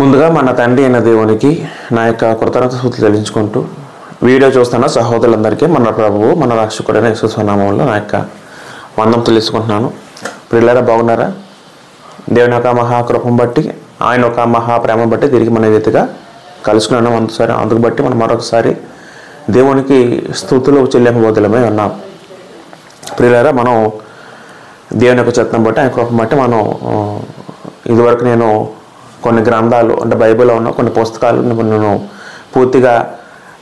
ముందుగా మన తండ్రి అయిన దేవునికి నా యొక్క కృతజ్ఞత స్తుతులు చెల్లించుకుంటూ వీడియో చూస్తున్న సహోదరులందరికీ మన ప్రభువు మన రక్షకుడైన యేసు నామములో నా యొక్క వందనం తెలుసుకుంటున్నాను. ప్రియులారా, బాగున్నారా? దేవుని యొక్క మహాకృపను బట్టి, ఆయన యొక్క మహాప్రేమ బట్టి తిరిగి మన రీతిగా కలుసుకున్నాను. అందుకు బట్టి మనం మరొకసారి దేవునికి స్తుతులు చెల్లింపబోతులమై ఉన్నాం. ప్రియులారా, మనం దేవుని యొక్క చిత్తం బట్టి, ఆయన కృపను బట్టి మనం ఇదివరకు నేను కొన్ని గ్రంథాలు అంటే బైబిల్లో ఉన్న కొన్ని పుస్తకాలు నేను పూర్తిగా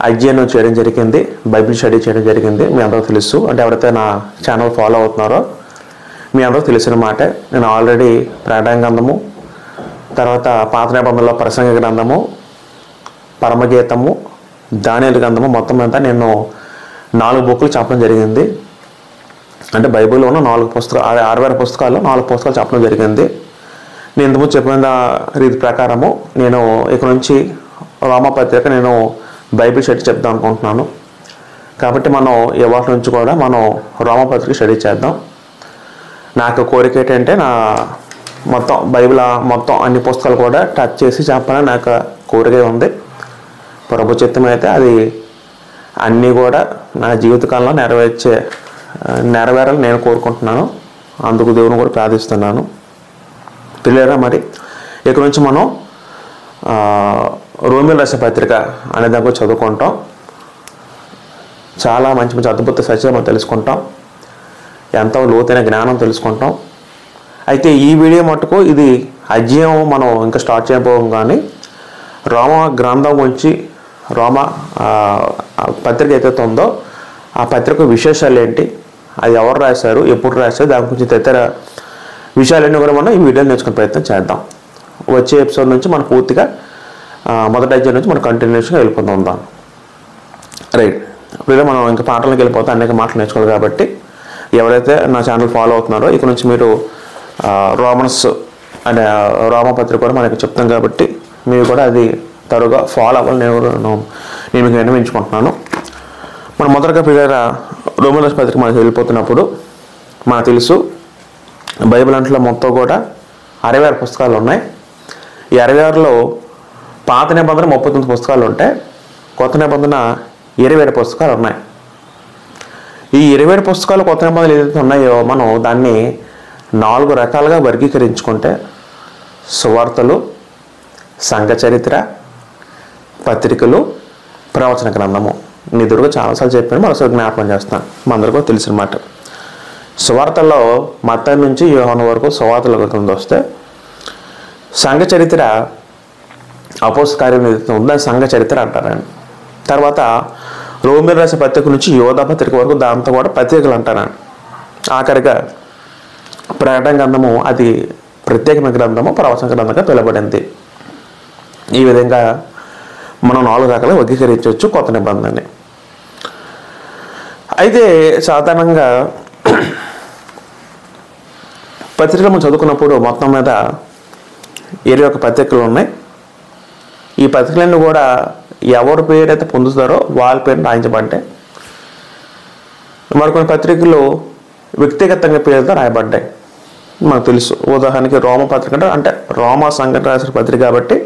అధ్యయనం చేయడం జరిగింది, బైబిల్ స్టడీ చేయడం జరిగింది. మీ అందరూ తెలుసు, అంటే ఎవరైతే నా ఛానల్ ఫాలో అవుతున్నారో మీ అందరూ తెలిసిన మాట. నేను ఆల్రెడీ ప్రకటన గ్రంథము, తర్వాత పాత నిబంధనలో ప్రసంగ గ్రంథము, పరమగీతము, దానియేలు గ్రంథము మొత్తం అంతా నేను 4 బుక్లు చెప్పడం జరిగింది. అంటే బైబిల్లో ఉన్న 4 పుస్తకాలు, 60 పుస్తకాలు 4 పుస్తకాలు చెప్పడం జరిగింది. నేను ఇంతకుముందు చెప్పిన రీతి ప్రకారము నేను ఇక నుంచి రోమపత్రిక నేను బైబిల్ స్టడీ చెప్దాం అనుకుంటున్నాను. కాబట్టి మనం ఇవాళ నుంచి కూడా మనం రోమపత్రిక స్టడీ చేద్దాం. నాకు కోరిక ఏంటంటే నా మొత్తం బైబిల్ మొత్తం అన్ని పుస్తకాలు కూడా టచ్ చేసి చెప్పాలని నాకు కోరిక ఉంది. ప్రభు చిత్తం అయితే అది అన్నీ కూడా నా జీవితకాలంలో నెరవేరాలని నేను కోరుకుంటున్నాను. అందుకు దేవుని కూడా ప్రార్థిస్తున్నాను. పిల్లరా, మరి ఇక నుంచి మనం రోమియోలు రాసిన పత్రిక అనే దాకా చదువుకుంటాం. చాలా మంచి మంచి అద్భుత సత్యాలు మనం తెలుసుకుంటాం, ఎంతో లోతైన జ్ఞానం తెలుసుకుంటాం. అయితే ఈ వీడియో మటుకు ఇది అధ్యయనం మనం ఇంకా స్టార్ట్ చేయబోం, కానీ రోమ గ్రంథం గురించి, రోమ పత్రిక ఏదైతే ఉందో ఆ పత్రిక విశేషాలు ఏంటి, అది ఎవరు రాశారు, ఎప్పుడు రాశారు, దాని గురించి తదితర విషయాలన్నీ కూడా మనం ఈ వీడియోని నేర్చుకునే ప్రయత్నం చేద్దాం. వచ్చే ఎపిసోడ్ నుంచి మనం పూర్తిగా మొదటి అధ్యాయం నుంచి మనం కంటిన్యూషన్గా వెళ్ళిపోతాం. రైట్, ఇప్పుడు మనం ఇంకా పాటలకు వెళ్ళిపోతాం. అనేక మాటలు నేర్చుకోవాలి. కాబట్టి ఎవరైతే నా ఛానల్ ఫాలో అవుతున్నారో ఇక నుంచి మీరు రోమన్స్ అనే రోమపత్రిక కూడా మనకి చెప్తాం, కాబట్టి మీరు కూడా అది తరుగా ఫాలో అవ్వాలి. నేను మీకు విన్నవించుకుంటున్నాను. మనం మొదటగా పిల్లల రోమియోల పత్రిక మనకి వెళ్ళిపోతున్నప్పుడు మనకు తెలుసు బైబిల్ అంట్లో మొత్తం కూడా 66 పుస్తకాలు ఉన్నాయి. ఈ 66లో పాత నిబంధన 39 పుస్తకాలు ఉంటాయి, కొత్త నిబంధన 27 పుస్తకాలు ఉన్నాయి. ఈ 27 పుస్తకాలు కొత్త నిబంధనలు ఏదైతే ఉన్నాయో మనం దాన్ని 4 రకాలుగా వర్గీకరించుకుంటే సువార్తలు, సంఘ చరిత్ర, పత్రికలు, ప్రవచన గ్రంథము. నీ ఎదురుగా చాలాసార్లు చెప్పాను, మరోసారి జ్ఞాపకం చేస్తాను, మనందరికీ తెలిసిన మాట. సువార్తల్లో మత్తయి నుంచి యోహాను వరకు సువార్తల కింద వస్తే, సంఘ చరిత్ర అపోస్తల కార్యం ఏదైతే ఉందో దాని సంఘ చరిత్ర అంటారండి. తర్వాత రోమియోలు రాసిన పత్రిక నుంచి యోధా పత్రిక వరకు దాంతో కూడా పత్రికలు అంటారండి. ఆఖరిగా ప్రకటన గ్రంథము అది ప్రత్యేకమైన గ్రంథము, ప్రవచన గ్రంథంగా పిలువబడింది. ఈ విధంగా మనం 4 రకాలుగా వర్గీకరించవచ్చు కొత్త నిబంధనని. అయితే సాధారణంగా పత్రికలు మనం చదువుకున్నప్పుడు మొత్తం మీద 21 పత్రికలు ఉన్నాయి. ఈ పత్రికలన్నీ కూడా ఎవరి పేరు అయితే పొందుతారో వాళ్ళ పేరు రాయించబడ్డాయి. మరికొన్ని పత్రికలు వ్యక్తిగతంగా పేరుతో రాయబడ్డాయి. మనకు తెలుసు, ఉదాహరణకి రోమ పత్రిక అంటే రోమా సంఘం రాసిన పత్రిక కాబట్టి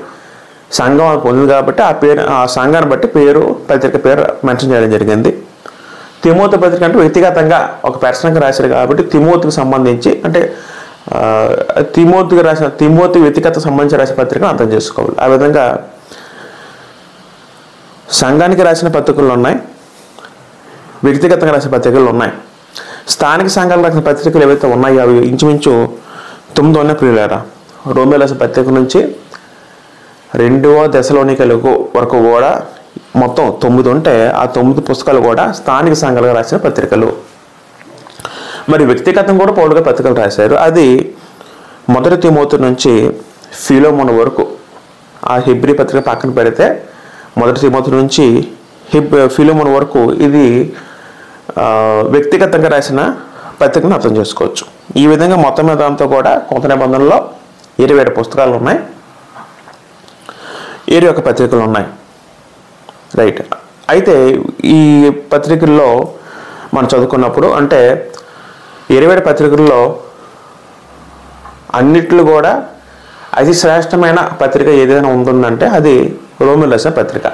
సంఘం పొందింది కాబట్టి ఆ సంఘాన్ని బట్టి పత్రిక పేరు మెన్షన్ చేయడం జరిగింది. తిమోతి పత్రిక అంటే వ్యక్తిగతంగా ఒక పర్సన్కి రాశారు కాబట్టి తిమోతికి సంబంధించి, అంటే తిమోతి వ్యక్తిగత సంబంధించి రాసిన పత్రికను అర్థం చేసుకోవాలి. ఆ విధంగా సంఘానికి రాసిన పత్రికలు ఉన్నాయి, వ్యక్తిగతంగా రాసిన పత్రికలు ఉన్నాయి. స్థానిక సంఘాలు రాసిన పత్రికలు ఏవైతే ఉన్నాయో అవి ఇంచుమించు 9 ఉన్నాయి. ప్రియులారా, రోమియోలు రాసిన పత్రిక నుంచి 2వ దశలోనికలకు వరకు కూడా మొత్తం 9 ఉంటే ఆ 9 పుస్తకాలు కూడా స్థానిక సంఘాలుగా రాసిన పత్రికలు. మరి వ్యక్తిగతం కూడా పౌలుగా పత్రికలు రాశారు. అది మొదటి తిమోతి నుంచి ఫిలోమోను వరకు. ఆ హెబ్రీ పత్రిక పక్కన పెడితే మొదటి తిమోతి నుంచి ఫిలోమోను వరకు ఇది వ్యక్తిగతంగా రాసిన పత్రికను అర్థం చేసుకోవచ్చు. ఈ విధంగా మొత్తం మీద అంతా కూడా కొత్త నిబంధనలో 27 పుస్తకాలు ఉన్నాయి, 21 పత్రికలు ఉన్నాయి. రైట్. అయితే ఈ పత్రికల్లో మనం చదువుకున్నప్పుడు అంటే 27 పత్రికల్లో అన్నిట్లు కూడా అతి శ్రేష్టమైన పత్రిక ఏదైనా ఉంటుందంటే అది రోమియోలు రాసిన పత్రిక.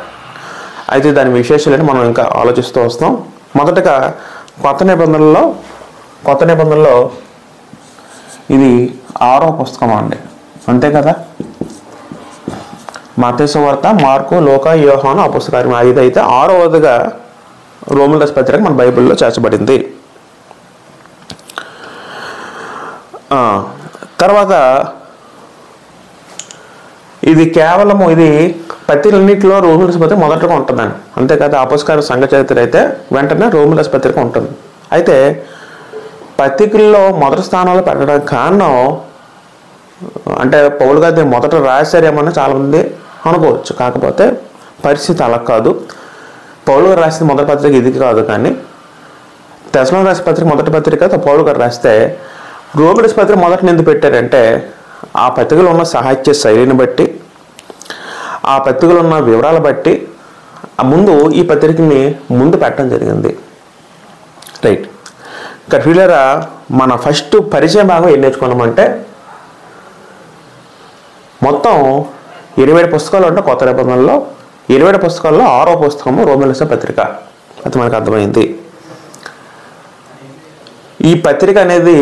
అయితే దాని విశేషాలని మనం ఇంకా ఆలోచిస్తూ వస్తాం. మొదటగా కొత్త నిబంధనలో ఇది 6వ పుస్తకం అండి, అంతే కదా. మత్తయి సువార్త, మార్కు, లూకా, యోహాను, అపోస్తలుల 5 అయితే 6వదిగా రోమియోలు రాసిన పత్రిక మన బైబిల్లో చేర్చబడింది. తర్వాత ఇది కేవలము ఇది పత్రికలన్నింటిలో రోమియోలు రాసిన పత్రిక మొదటగా ఉంటుందండి, అంతే కదా. అపోస్తలుల సంఘ చరిత్ర అయితే వెంటనే రోమియోలు రాసిన పత్రిక ఉంటుంది. అయితే పత్రికల్లో మొదటి స్థానంలో పెట్టడానికి కారణం అంటే పౌలు గారు దీన్ని మొదట రాశారేమని చాలామంది అనుకోవచ్చు. కాకపోతే పరిస్థితి అలా కాదు. పౌలు గారు రాసిన మొదటి పత్రిక ఇది కాదు. కానీ తెస్సలోనికీయులకు రాసిన పత్రిక మొదటి పత్రిక పౌలు గారు రాస్తే రోమియోలు రాసిన పత్రిక మొదట ఎందుకు పెట్టారంటే ఆ పత్రికలో ఉన్న సాహిత్య శైలిని బట్టి, ఆ పత్రికలో ఉన్న వివరాలు బట్టి ముందు ఈ పత్రికని ముందు పెట్టడం జరిగింది. రైట్. ఇక్కడ వీళ్ళరా మన ఫస్ట్ పరిచయ భాగం ఏం నేర్చుకున్నామంటే మొత్తం 27 పుస్తకాలు ఉంటే కొత్త నిబంధనలో 27 పుస్తకాల్లో 6వ పుస్తకము రోమియోలు రాసిన పత్రిక. అది మనకు అర్థమైంది. ఈ పత్రిక అనేది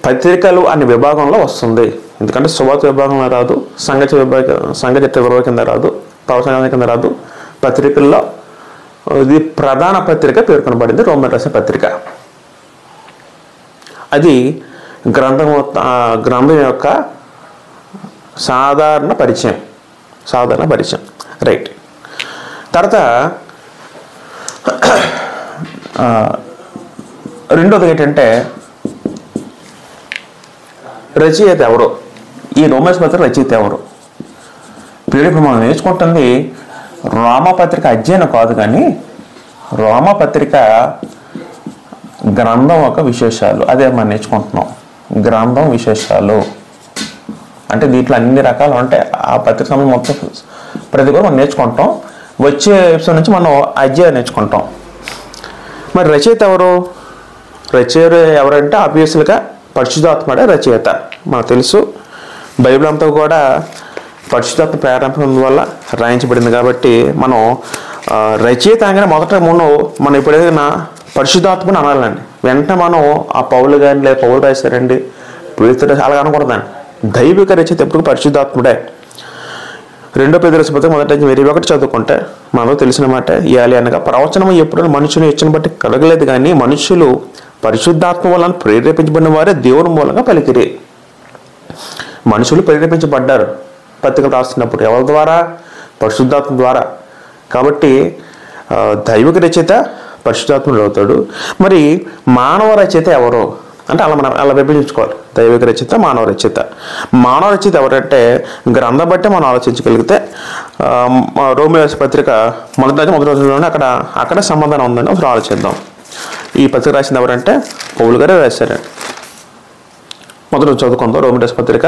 పత్రికలు అనే విభాగంలో వస్తుంది. ఎందుకంటే సువార్త విభాగంలో రాదు, సంఘ చరిత్ర విభాగం కింద రాదు, ప్రవచనాల కింద రాదు. పత్రికల్లో ఇది ప్రధాన పత్రిక పేర్కొనబడింది రోమియోలు రాసిన పత్రిక. అది గ్రంథం యొక్క సాధారణ పరిచయం. రైట్. తర్వాత రెండోది ఏంటంటే రచయిత ఎవరు, ఈ రోమియోలు పత్రిక రచయిత ఎవరు. ఇప్పుడు మనం నేర్చుకుంటుంది రోమపత్రిక అధ్యయనం కాదు, కానీ రోమపత్రిక గ్రంథం యొక్క విశేషాలు అదే మనం నేర్చుకుంటున్నాం. గ్రంథం విశేషాలు అంటే దీంట్లో అన్ని రకాలు ఉంటాయి. ఆ పత్రిక సమయం మొత్తం ప్రతి కూడా మనం నేర్చుకుంటాం. వచ్చే ఎపిసోడ్ నుంచి మనం అధ్యాయం నేర్చుకుంటాం. మరి రచయిత ఎవరు? రచయిత ఎవరంటే ఆబ్వియస్గా పరిశుద్ధాత్ముడే రచయిత. మనకు తెలుసు బైబిల్ అంతా కూడా పరిశుద్ధాత్మ ప్రేరేపణ వల్ల రాయించబడింది. కాబట్టి మనం రచయిత అనగానే మొదట మనం ఎప్పుడైనా పరిశుద్ధాత్మని అనాలండి. వెంటనే మనం ఆ పౌలు కానీ లేదా పౌలు రాశారండి పేతురు అలాగ అనకూడదండి. దైవిక రచయిత ఎప్పుడు పరిశుద్ధాత్ముడే. 2 పేతురు రాసిన పత్రిక మొదటి 21 చదువుకుంటే మనకు తెలిసిన మాట ఇయాలి అనగా ప్రవచనం ఎప్పుడైనా మనుషుని ఇచ్చిన బట్టి కలగలేదు, కానీ మనుషులు పరిశుద్ధాత్మ వలన ప్రేరేపించబడిన వారే దేవుని మూలంగా పలికిరి. మనుషులు ప్రేరేపించబడ్డారు పత్రికలు రాస్తున్నప్పుడు. ఎవరి ద్వారా? పరిశుద్ధాత్మ ద్వారా. కాబట్టి దైవిక రచయిత పరిశుద్ధాత్ముడు అవుతాడు. మరి మానవ రచయిత ఎవరు అంటే అలా విభజించుకోవాలి. దైవిక రచయిత, మానవ రచయిత. మానవ రచయిత ఎవరంటే గ్రంథం బట్టి మనం ఆలోచించగలిగితే రోమియోలు రాసిన పత్రిక మొదటి రోజుల్లోనే అక్కడ సంబంధం ఉందని ఒకసారి ఆలోచిద్దాం. ఈ పత్రిక రాసింది ఎవరంటే పౌలు గారే రాశారండి. మొదటి చదువుకుందాం. రోమియోలు రాసిన పత్రిక.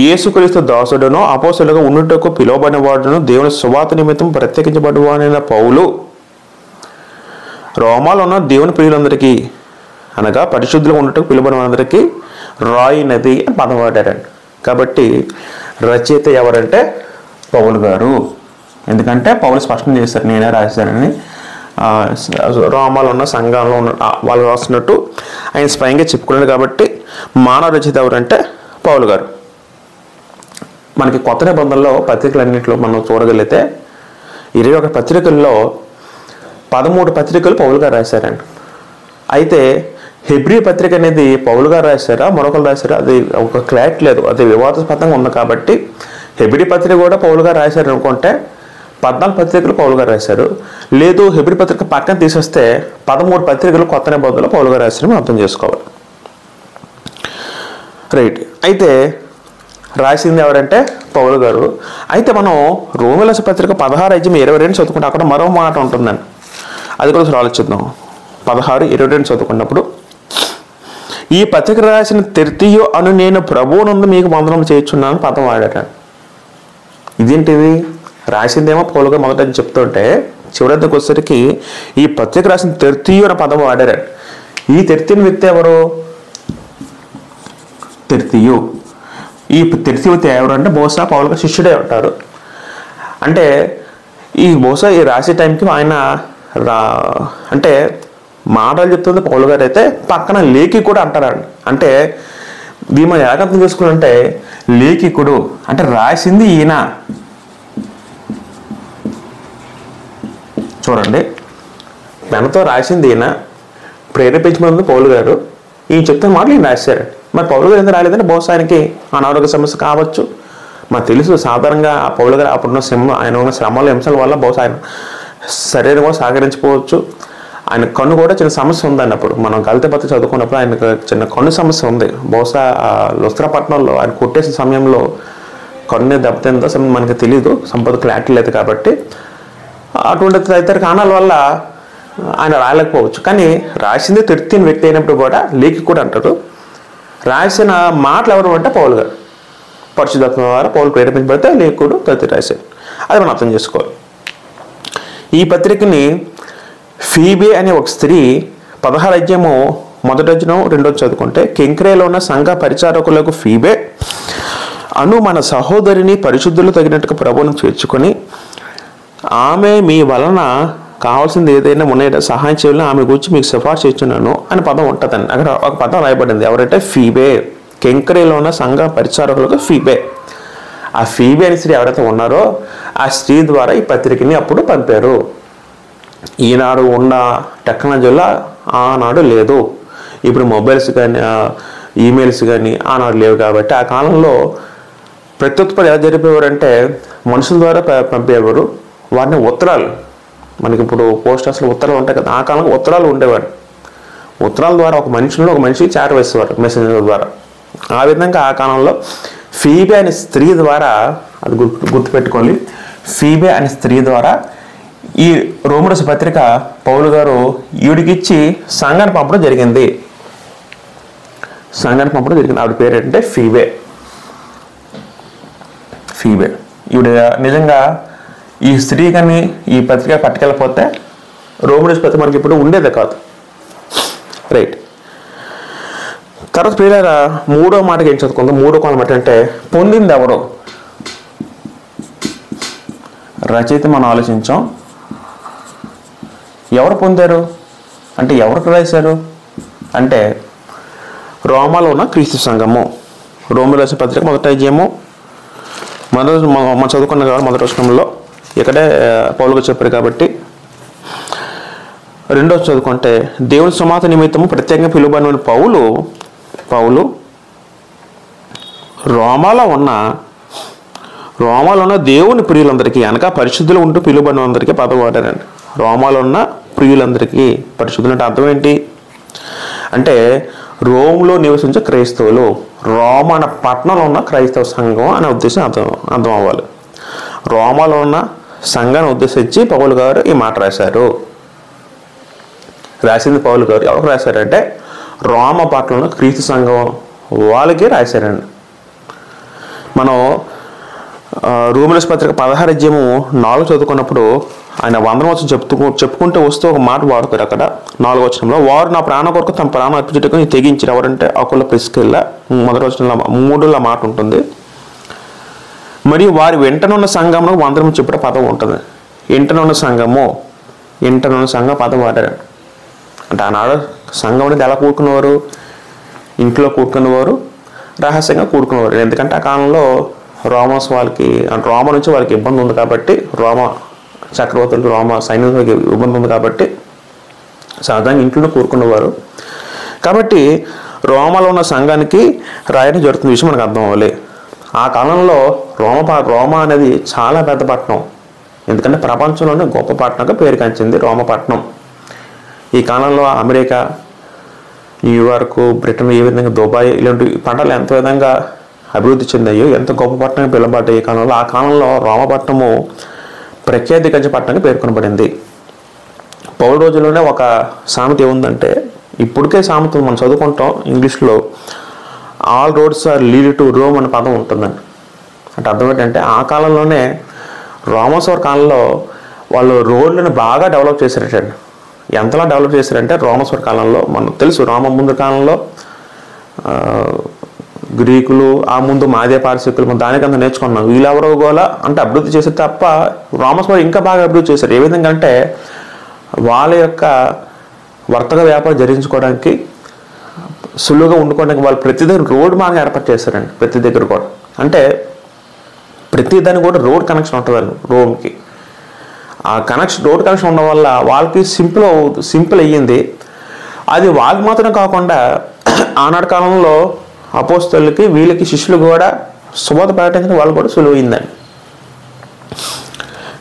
యేసుక్రీస్తు దాసుడును అపోస్తలుగా ఉన్నట్టుకు పిలువబడిన వాడును దేవుని సువార్త నిమిత్తం ప్రత్యేకించబడిన పౌలు రోమాలో ఉన్న దేవుని ప్రియులందరికీ అనగా పరిశుద్ధులుగా ఉన్నట్టుకు పిలువబడిన వారందరికీ రాయినది అని పదం వాడారండి. కాబట్టి రచయిత ఎవరంటే పౌలు గారు. ఎందుకంటే పౌలు స్పష్టం చేశారు నేనే రాశానని. రోమాలో ఉన్న సంఘంలో ఉన్న వాళ్ళు రాస్తున్నట్టు ఆయన స్వయంగా చెప్పుకున్నాడు. కాబట్టి మానవ రచయిత ఎవరంటే పౌలు గారు. మనకి కొత్త నిబంధనలో పత్రికలన్నింటిలో మనం చూడగలిగితే 21 పత్రికల్లో 13 పత్రికలు పౌలు గారు రాశారండి. అయితే హెబ్రీ పత్రిక అనేది పౌలు గారు రాశారా మరొకరు రాశారా అది ఒక క్లారిటీ లేదు, అది వివాదాస్పదంగా ఉంది. కాబట్టి హెబ్రీ పత్రిక కూడా పౌలు గారు రాశారు అనుకుంటే 14 పత్రికలు పౌలు గారు రాశారు. లేదు హెబ్రీ పత్రిక పక్కన తీసేస్తే 13 పత్రికలు కొత్త నిబంధనలో పౌలు గారు రాశారని మనం అర్థం చేసుకోవాలి. రైట్. అయితే రాసింది ఎవరంటే పౌలు గారు. అయితే మనం రోమియోలు రాసిన పత్రిక 16:22 చదువుకుంటే అక్కడ మరో మాట ఉంటుందండి. అది కూడా ఒకసారి ఆలోచిద్దాం. 16:22 చదువుకున్నప్పుడు ఈ పత్రిక రాసిన తెర్తియో అను నేను ప్రభువునందు మీకు వందనం చేయుచున్నాను పదం వాడాడు. ఇదేంటిది? రాసిందేమో పౌలు గారు మొదట చెప్తుంటే చివరికి వచ్చేసరికి ఈ పత్రిక రాసిన తెర్తియో అనే పదం వాడారు. ఈ తెర్తిని వ్యక్తి ఎవరు? తెర్తియు ఈ తెర్తివతి ఎవరంటే బహుశా పౌలు గారి శిష్యుడే ఉంటారు. అంటే ఈ బహుశా ఈ రాసే టైంకి ఆయన అంటే మాటలు చెప్తుంది పౌలు గారు అయితే పక్కన లేఖికుడు అంటారండి. అంటే దీని మనం ఏకత్వం చేసుకుంటే లేఖికుడు అంటే రాసింది ఈయన. చూడండి, పెనతో రాసింది ఈయన, ప్రేరేపించబడింది పౌలు గారు. ఈయన చెప్తున్న మాటలు ఈయన రాశారు. మరి పౌలు గారు ఎందుకు రాలేదంటే బహుశా ఆయనకి అనారోగ్య సమస్య కావచ్చు. మనకు తెలుసు సాధారణంగా ఆ పౌలు గారు అప్పుడున్న ఆయన ఉన్న శ్రమల హింసల వల్ల బహుశా ఆయన శరీరం కూడా సహకరించుకోవచ్చు. ఆయన కన్ను కూడా చిన్న సమస్య ఉందండి. అప్పుడు మనం గలిత పత్రిక చదువుకున్నప్పుడు ఆయనకు చిన్న కన్ను సమస్య ఉంది. బహుశా లుస్త్రాపట్నంలో ఆయన కొట్టేసిన సమయంలో కన్ను దెబ్బతిందో మనకి తెలియదు, సంపద క్లారిటీ లేదు కాబట్టి అటువంటి తదితర కారణాల వల్ల ఆయన రాలేకపోవచ్చు. కానీ రాసింది తిర్తిన వ్యక్తి అయినప్పుడు కూడా లేఖికుడు అంటారు. రాసిన మాటలు ఎవరు అంటే పౌలు గారు, పరిశుద్ధాత్మ ద్వారా పౌలు ప్రేరేపించబడితే లేఖికుడు తదితర రాశారు. అది మనం అర్థం చేసుకోవాలి. ఈ పత్రికని ఫీబే అనే ఒక స్త్రీ 16 అధ్యాయము 1వ వచనం 2వ చదువుకుంటే, కెంక్రేలో ఉన్న సంఘ పరిచారకులకు ఫీబే అను మన సహోదరిని పరిశుద్ధులు తగినట్టుగా ప్రభువును చేర్చుకొని ఆమె మీ వలన కావాల్సింది ఏదైనా ఉన్నాయో సహాయం చేయాలని ఆమె గురించి మీకు సిఫార్సు చేస్తున్నాను అని పదం ఉంటుందండి. అక్కడ ఒక పదం రాయబడింది. ఎవరంటే ఫీబే, కెంక్రేలో ఉన్న సంఘ పరిచారకులకు ఫీబే. ఆ ఫీబే అనే స్త్రీ ఎవరైతే ఉన్నారో ఆ స్త్రీ ద్వారా ఈ పత్రికని అప్పుడు పంపారు. ఈనాడు ఉన్న టెక్నాలజీలో ఆనాడు లేదు. ఇప్పుడు మొబైల్స్ కానీ ఈమెయిల్స్ కానీ ఆనాడు లేవు కాబట్టి ఆ కాలంలో ప్రత్యుత్పత్తి ఎలా జరిపేవారంటే మనుషుల ద్వారా పంపేవారు. వారిని ఉత్తరాలు, మనకి ఇప్పుడు పోస్ట్ ఆఫీస్లో ఉత్తరాలు ఉంటాయి కదా, ఆ కాలంలో ఉత్తరాలు ఉండేవారు. ఉత్తరాల ద్వారా ఒక మనిషికి చేరవేసేవారు మెసేంజర్ ద్వారా. ఆ విధంగా ఆ కాలంలో ఫీబే అనే స్త్రీ ద్వారా, అది గుర్తుపెట్టుకోండి, ఫీబే అనే స్త్రీ ద్వారా ఈ రోమరస్ పత్రిక పౌలు గారు ఈవిడికిచ్చి సంఘాన్ని పంపడం జరిగింది. ఆవిడ పేరు ఏంటంటే ఫీబే. ఈవిడ నిజంగా ఈ స్త్రీ కానీ ఈ పత్రిక పట్టుకెళ్ళిపోతే రోమరస్ పత్రిక మనకి ఇప్పుడు ఉండేదే కాదు. రైట్. తర్వాత ప్రియులారా 3వ మాటకి ఏం చదువుకుందాం. 3వ కాలం అంటే పొందింది ఎవరు? రచయిత మనం ఆలోచించాం. ఎవరు పొందారు అంటే ఎవరికి రాశారు అంటే రోమాలో ఉన్న క్రీస్తు సంఘము. రోమిలో రాసిన పత్రిక 1వ అధ్యాయము మనం చదువుకున్న కాబట్టి 1వ వచనంలో ఇక్కడే పౌలు గారు చెప్పారు కాబట్టి 2వ చదువుకుంటే దేవుని సుమాత నిమిత్తము ప్రత్యేకంగా పిలువబడిన పౌలు రోమాలో ఉన్న దేవుని ప్రియులందరికీ అనగా పరిశుద్ధులు ఉంటూ పిలువబడిన అందరికీ పదవి వాడారండి. రోమాలో ఉన్న ప్రియులందరికీ పరిశుద్ధులు అంటే అర్థం ఏంటి అంటే రోమ్లో నివసించే క్రైస్తవులు, రోమ అన్న పట్టణంలో ఉన్న క్రైస్తవ సంఘం అనే ఉద్దేశం అర్థం అవ్వాలి. రోమాలో ఉన్న సంఘాన్ని ఉద్దేశించి పౌలు గారు ఈ మాట రాశారు. రాసింది పౌలు గారు ఎవరికి రాశారంటే రోమ పట్టణంలో క్రీస్తు సంఘం వాళ్ళకి రాశారండి. మనం రోమిలస్ పత్రిక 16 అధ్యాయము 4 చదువుకున్నప్పుడు ఆయన వందనవచనం చెప్పుకుంటూ వస్తూ ఒక మాట వాడుతారు. అక్కడ 4వ వచనంలో వారు నా ప్రాణం కొరకు తమ ప్రాణం అర్పించుటకు తెగించారు. ఎవరంటే అకుల ప్రిస్కిల్లా. 1వ వచనంలో 3లో మాట ఉంటుంది. మరియు వారి వెంటనున్న సంఘంలో వందనం చెప్పే పదం ఉంటుంది. ఇంటనున్న సంఘం పదం వాడారు. అంటే ఆనాడు సంఘం అనేది ఎలా కూడుకునేవారు? ఇంట్లో కూడుకునేవారు, రహస్యంగా కూడుకునేవారు. ఎందుకంటే ఆ కాలంలో రోమన్స్ వాళ్ళకి రోమ నుంచి వాళ్ళకి ఇబ్బంది ఉంది కాబట్టి, రోమ చక్రవర్తులు రోమ సైన్యానికి ఇబ్బంది ఉంది కాబట్టి సాధారణంగా ఇంట్లో కూడుకునేవారు. కాబట్టి రోమలో ఉన్న సంఘానికి రాయడం జరుగుతున్న విషయం మనకు అర్థం అవ్వాలి. ఆ కాలంలో రోమ అనేది చాలా పెద్ద పట్టణం. ఎందుకంటే ప్రపంచంలోనే గొప్ప పట్టణంగా పేరు కంచింది రోమపట్నం. ఈ కాలంలో అమెరికా, న్యూయార్క్, బ్రిటన్, ఏ విధంగా దుబాయ్ ఇలాంటి పట్టణాలు ఎంత విధంగా అభివృద్ధి చెందాయో, ఎంత గొప్ప పట్టణంగా పిలువబడ్డాయి ఈ కాలంలో. ఆ కాలంలో రోమపట్నము ప్రఖ్యాతి గంజ పట్టణంగా పేర్కొనబడింది. పౌరు రోజుల్లోనే ఒక సామెత ఏముందంటే, ఇప్పటికే సామెత మనం చదువుకుంటాం ఇంగ్లీష్లో, all roads are lead to Rome అనే పదం ఉంటుందండి. అంటే అర్థం ఏంటంటే ఆ కాలంలోనే రోమన్స్ కాలంలో వాళ్ళు రోడ్లను బాగా డెవలప్ చేశారటండి. ఎంతలా డెవలప్ చేశారంటే రోమన్స్ కాలంలో మనకు తెలుసు, రోమ ముందు కాలంలో గ్రీకులు, ఆ ముందు మాదే పారసీకులు, దానికంతా నేర్చుకున్నాం. వీళ్ళెవరో గోలా అంటే అభివృద్ధి చేశారు తప్ప రోమన్స్ వారు ఇంకా బాగా అభివృద్ధి చేశారు. ఏ విధంగా అంటే వాళ్ళ యొక్క వర్తక వ్యాపారం జరిగించుకోవడానికి, సులువుగా ఉండుకోవడానికి వాళ్ళు ప్రతి దగ్గర రోడ్ మార్గం ఏర్పాటు చేశారండి. ప్రతి దగ్గర కూడా అంటే ప్రతి దానికి కూడా రోడ్ కనెక్షన్ ఉంటుందండి రోమ్కి. ఆ రోడ్ కనెక్షన్ ఉండడం వల్ల వాళ్ళకి సింపుల్ అయ్యింది. అది వాళ్ళకి మాత్రం కాకుండా ఆనాటి కాలంలో అపోస్తలులకి వీళ్ళకి శిష్యులు కూడా సుబోధ ప్రకటించడం వాళ్ళు కూడా సులువైందండి.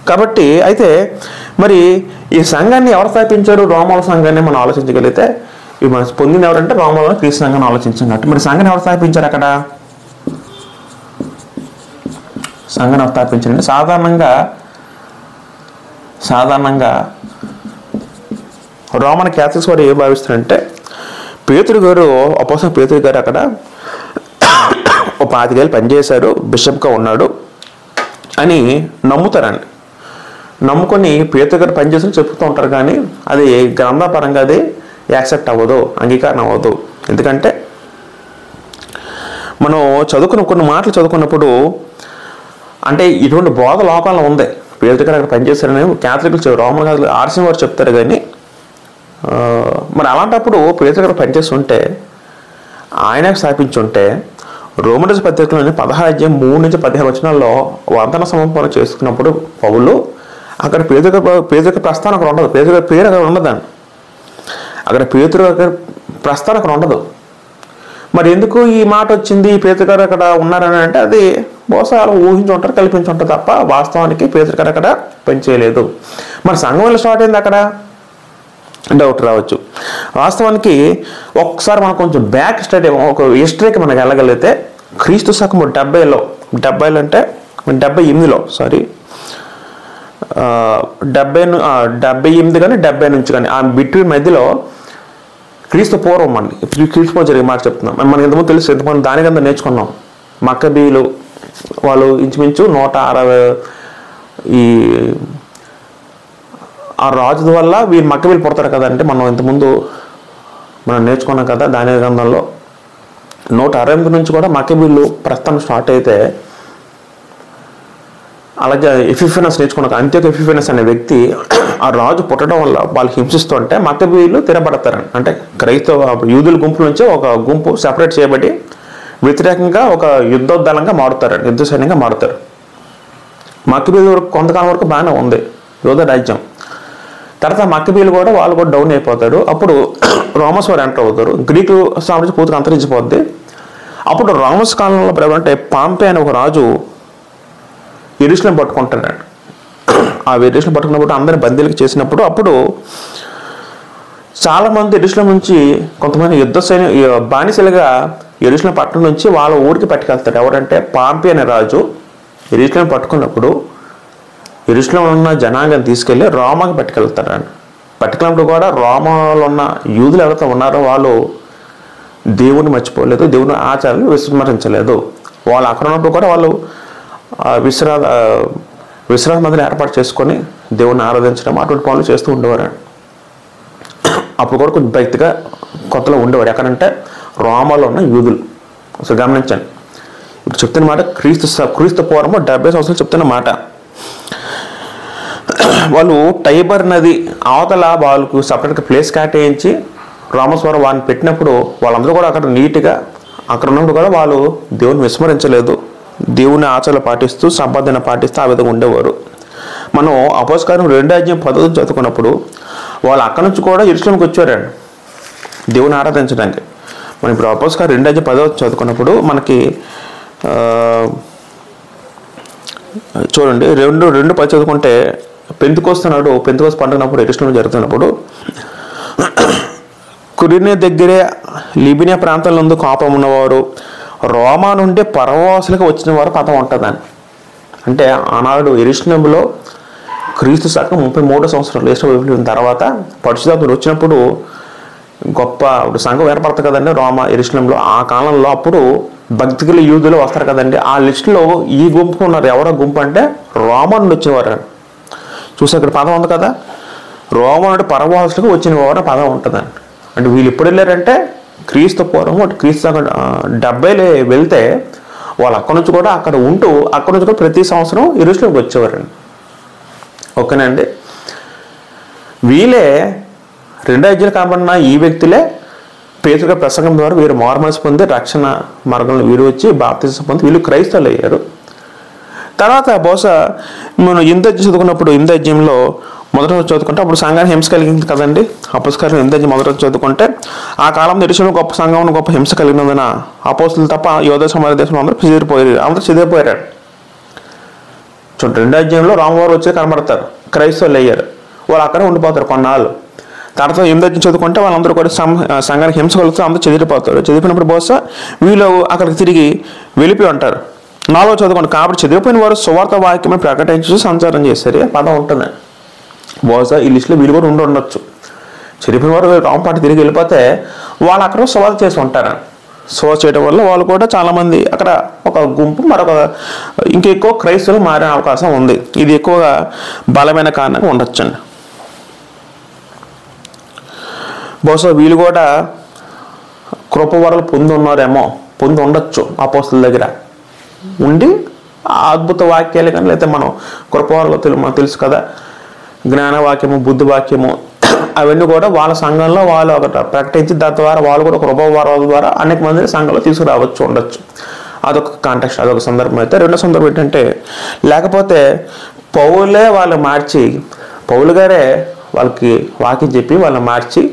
కాబట్టి అయితే మరి ఈ సంఘాన్ని ఎవరు స్థాపించారు? రోమల సంఘాన్ని మనం ఆలోచించగలిగితే ఇవి మనం పొందిన ఎవరంటే రోమలో క్రీస్తు సంఘాన్ని ఆలోచించాం. కాబట్టి మరి సంఘాన్ని ఎవరు స్థాపించారు? అక్కడ సంఘాన్ని ఎవరు స్థాపించారంటే సాధారణంగా రోమన్ క్యాథలిక్స్ వారు ఏం భావిస్తారంటే పేతురు గారు, అపోస్తలుడైన పేతురు గారు అక్కడ ఒక 25 ఏళ్ళు పనిచేశారు, బిషప్గా ఉన్నాడు అని నమ్ముతారండి. నమ్ముకొని పేతురు గారు పనిచేసి చెప్తూ ఉంటారు. కానీ అది గ్రంథపరంగా అది యాక్సెప్ట్ అవ్వదు, అంగీకారం అవ్వదు. ఎందుకంటే మనం కొన్ని మాటలు చదువుకున్నప్పుడు అంటే ఇటువంటి బోధ లోకంలో ఉంది. పేతురు గారు అక్కడ పనిచేశారని క్యాథలిక్లు, రోమన్ క్యాథలిక్ ఆర్సీ వారు చెప్తారు. కానీ మరి అలాంటప్పుడు పేతురు గారు పనిచేస్తుంటే, ఆయన స్థాపించుంటే రోమన్స్ పత్రికలోని 16:3-15 వచనాల్లో వంతన సమర్పణ చేసుకున్నప్పుడు పౌలు అక్కడ పేతురు ప్రస్థానం అక్కడ ఉండదు. పేతురు గారి పేరు అక్కడ ఉండదండి. అక్కడ పేతురు గారి ప్రస్థానం అక్కడ ఉండదు. మరి ఎందుకు ఈ మాట వచ్చింది, పేతురు గారు అక్కడ ఉన్నారని అంటే అది బహుశా ఊహించుంటారు, కల్పించుంటారు తప్ప వాస్తవానికి పేతురు గారు అక్కడ పనిచేయలేదు. మరి సంఘంలో స్టార్ట్ అయింది అక్కడ డౌట్ రావచ్చు. వాస్తవానికి ఒక్కసారి మనం కొంచెం బ్యాక్ స్టడీ, ఒక హిస్టరీకి మనకు వెళ్ళగలిగితే క్రీస్తు శకము 70లో అంటే 78లో 78 కానీ 70 నుంచి కానీ ఆ బిట్వీన్ మధ్యలో క్రీస్తు పూర్వం అండి, క్రీస్తు పూర్వం జరిగే మాట చెప్తున్నాం. మనకి ఎంతమంది తెలుసు, ఎంతమంది దానికంతా నేర్చుకున్నాం. మక్కబీలు వాళ్ళు ఇంచుమించు 160 ఆ రాజు వల్ల వీరు మక్కబీలు పుడతారు కదంటే మనం ఇంతకుముందు మనం నేర్చుకున్నాం కదా. దాని గ్రంథంలో 168 నుంచి కూడా మక్కబీలు ప్రస్థానం స్టార్ట్ అయితే అలాగే ఎఫిఫెనస్ నేర్చుకున్నాక అంత్యోక ఎఫిఫెనస్ అనే వ్యక్తి ఆ రాజు పుట్టడం వల్ల వాళ్ళు హింసిస్తుంటే మక్కబీలు తిరబడతారని, అంటే క్రైస్తవ యూదుల గుంపు నుంచి ఒక గుంపు సెపరేట్ చేయబడి వ్యతిరేకంగా ఒక యుద్ధోద్దలంగా మారుతారండి, యుద్ధ సైన్యంగా మారుతారు. మక్కబీలు కొంతకాలం వరకు బాగానే ఉంది యోధ రాజ్యం. తర్వాత మక్కబీలు కూడా వాళ్ళు కూడా డౌన్ అయిపోతారు. అప్పుడు రోమన్స్ వారు ఎంటర్ అవుతారు. గ్రీకు సామ్రాజ్యం పూర్తిగా అంతరించిపోద్ది. అప్పుడు రోమన్స్ కాలంలో అంటే పాంపే అనే ఒక రాజు యెరూషలేం పట్టుకుంటాడు. ఆ యెరూషలేం పట్టుకున్నప్పుడు అందరిని బందీలకు చేసినప్పుడు అప్పుడు చాలామంది యెరూషలేం నుంచి కొంతమంది బానిసలుగా యెరూషలేం పట్టణం నుంచి వాళ్ళ ఊరికి పట్టుకెళ్తారు. ఎవరంటే పాంపే అనే రాజు యెరూషలేం పట్టుకున్నప్పుడు యెరూషలేంలో ఉన్న జనాంగాన్ని తీసుకెళ్ళి రోమాకి పట్టుకెళ్తారండి. పట్టుకెళ్ళినప్పుడు కూడా రోమాలో ఉన్న యూదులు ఎవరైతే ఉన్నారో వాళ్ళు దేవుని మర్చిపోలేదు, దేవుని ఆచారాలు విస్మరించలేదు. వాళ్ళు అక్కడ ఉన్నప్పుడు కూడా వాళ్ళు విశ్రాంతి మందిని ఏర్పాటు చేసుకొని దేవుని ఆరాధించడం అటువంటి పనులు చేస్తూ ఉండేవారు. అప్పుడు కూడా కొంచెం భక్తిగా కొత్తలో ఉండేవారు. ఎక్కడంటే రోమాలో ఉన్న యూదులు. అసలు గమనించండి, ఇప్పుడు చెప్తున్న మాట క్రీస్తు పూర్వము 70 సంవత్సరాలు చెప్తున్న మాట. వాళ్ళు టైబర్ నది అవతల వాళ్ళకు సపరేట్గా ప్లేస్ కేటాయించి రామస్వరం వారిని పెట్టినప్పుడు వాళ్ళందరూ కూడా అక్కడ నీట్గా అక్కడ ఉన్నప్పుడు కూడా వాళ్ళు దేవుని విస్మరించలేదు, దేవుని ఆచారాలు పాటిస్తూ సంపాదన పాటిస్తూ ఆ విధంగా ఉండేవారు. మనం అపోస్తలుల 2:10 చదువుకున్నప్పుడు వాళ్ళు అక్కడ నుంచి కూడా యెరూషలేంకి వచ్చారండి దేవుని ఆరాధించడానికి. మనం ఇప్పుడు అపోస్తలుల 2:10 చదువుకున్నప్పుడు మనకి చూడండి 2:10 చదువుకుంటే పెంతెకోస్తు పండుగనప్పుడు యెరూషలేంలో జరుగుతున్నప్పుడు కురినే దగ్గరే లిబియా ప్రాంతంలో ఉంది కాపం ఉన్నవారు రోమా నుండి పరవాసులకు వచ్చిన వారు పదం ఉంటుందని. అంటే ఆనాడు యెరూషలేంలో క్రీస్తు శకం 33 సంవత్సరాలు యేసు తర్వాత పరిశుద్ధాత్ముడు వచ్చినప్పుడు గొప్ప సంఘం ఏర్పడతారు కదండి యెరూషలేంలో. ఆ కాలంలో అప్పుడు భక్తిగల యూదులు వస్తారు కదండి. ఆ లిస్టులో ఈ గుంపు ఉన్నారు. ఎవరో గుంపు అంటే రోమా నుండి వచ్చేవారు. చూసి ఇక్కడ పదం ఉంది కదా, రోమా నుండి పరవాసులకు వచ్చిన వారు పదం ఉంటుందండి. అంటే వీళ్ళు ఎప్పుడు వెళ్ళారంటే క్రీస్తు పూర్వం క్రీస్తు 70 వెళ్తే వాళ్ళు అక్కడ నుంచి కూడా అక్కడ ఉంటూ అక్కడ నుంచి కూడా ప్రతి సంవత్సరం యెరూషలేముకి వచ్చేవారండి. ఓకేనండి. వీళ్ళే 2 అధ్యాయాలు కనబడిన ఈ వ్యక్తులే పేతురు ప్రసంగం ద్వారా వీరు మారుమనసు పొంది రక్షణ మార్గంలో వీరు వచ్చి బాప్తిసం పొంది వీళ్ళు క్రైస్తవులు అయ్యారు. తర్వాత బహుశా మనం 8వ అధ్యాయం చదువుకున్నప్పుడు 8వ అధ్యాయంలో మొదట చదువుకుంటే అప్పుడు సంఘానికి హింస కలిగింది కదండి. అపొస్తలుల 8వ అధ్యాయం మొదట చదువుకుంటే ఆ కాలంలో యెరూషలేములో గొప్ప సంఘం గొప్ప హింస కలిగినందున అపొస్తలులు తప్ప యూదా సమార్య దేశంలో అందరూ చెదిరిపోయారు. చూడండి 2వ అధ్యాయంలో రామవారు వచ్చి కనబడతారు, క్రైస్తవులు అయ్యారు, వాళ్ళు అక్కడే ఉండిపోతారు కొన్నాళ్ళు. తర్వాత 8వ అధ్యాయం చదువుకుంటే వాళ్ళందరూ కూడా సంఘానికి హింస కలుగుతూ అందరూ చెదిరిపోతారు. చెదిరిపోయినప్పుడు బహుశా వీళ్ళు అక్కడికి తిరిగి వెళ్ళిపోయి ఉంటారు. 4వ చదువుకోండి, కాబట్టి చెదిరిపోయిన వారు సువార్త వాక్యమే ప్రకటించి సంచారం చేశారు. పదం ఉంటుంది. బహుశా ఈ లిస్టులో వీళ్ళు కూడా ఉండొచ్చు. చెదిరిపోయిన వారు రామపాటి తిరిగి వెళ్ళిపోతే వాళ్ళు అక్కడ సువార్త చేసి ఉంటారు. సువార్త చేయడం వల్ల వాళ్ళు కూడా చాలామంది అక్కడ ఒక గుంపు మరొక ఇంకెక్కువ క్రైస్తవులు మారే అవకాశం ఉంది. ఇది ఎక్కువగా బలమైన కారణంగా ఉండొచ్చండి. బహుశా వీళ్ళు కూడా కృపవరాలు పొంది ఉండొచ్చు. అపోస్తలుల దగ్గర ఉండి అద్భుత వాక్యాలు కానీ లేకపోతే మనం కృపవరాలు మనకు తెలుసు కదా, జ్ఞానవాక్యము బుద్ధి వాక్యము అవన్నీ కూడా వాళ్ళ సంఘంలో వాళ్ళు ఒకటి ప్రకటించి దాని ద్వారా వాళ్ళు కూడా కృపవరాల ద్వారా అనేక మంది సంఘంలో తీసుకురావచ్చు ఉండొచ్చు. అదొక కాంటెక్స్ట్, అదొక సందర్భం. అయితే రెండో సందర్భం ఏంటంటే లేకపోతే పౌలే వాళ్ళు మార్చి పౌలు గారే వాళ్ళకి వాక్యం చెప్పి వాళ్ళని మార్చి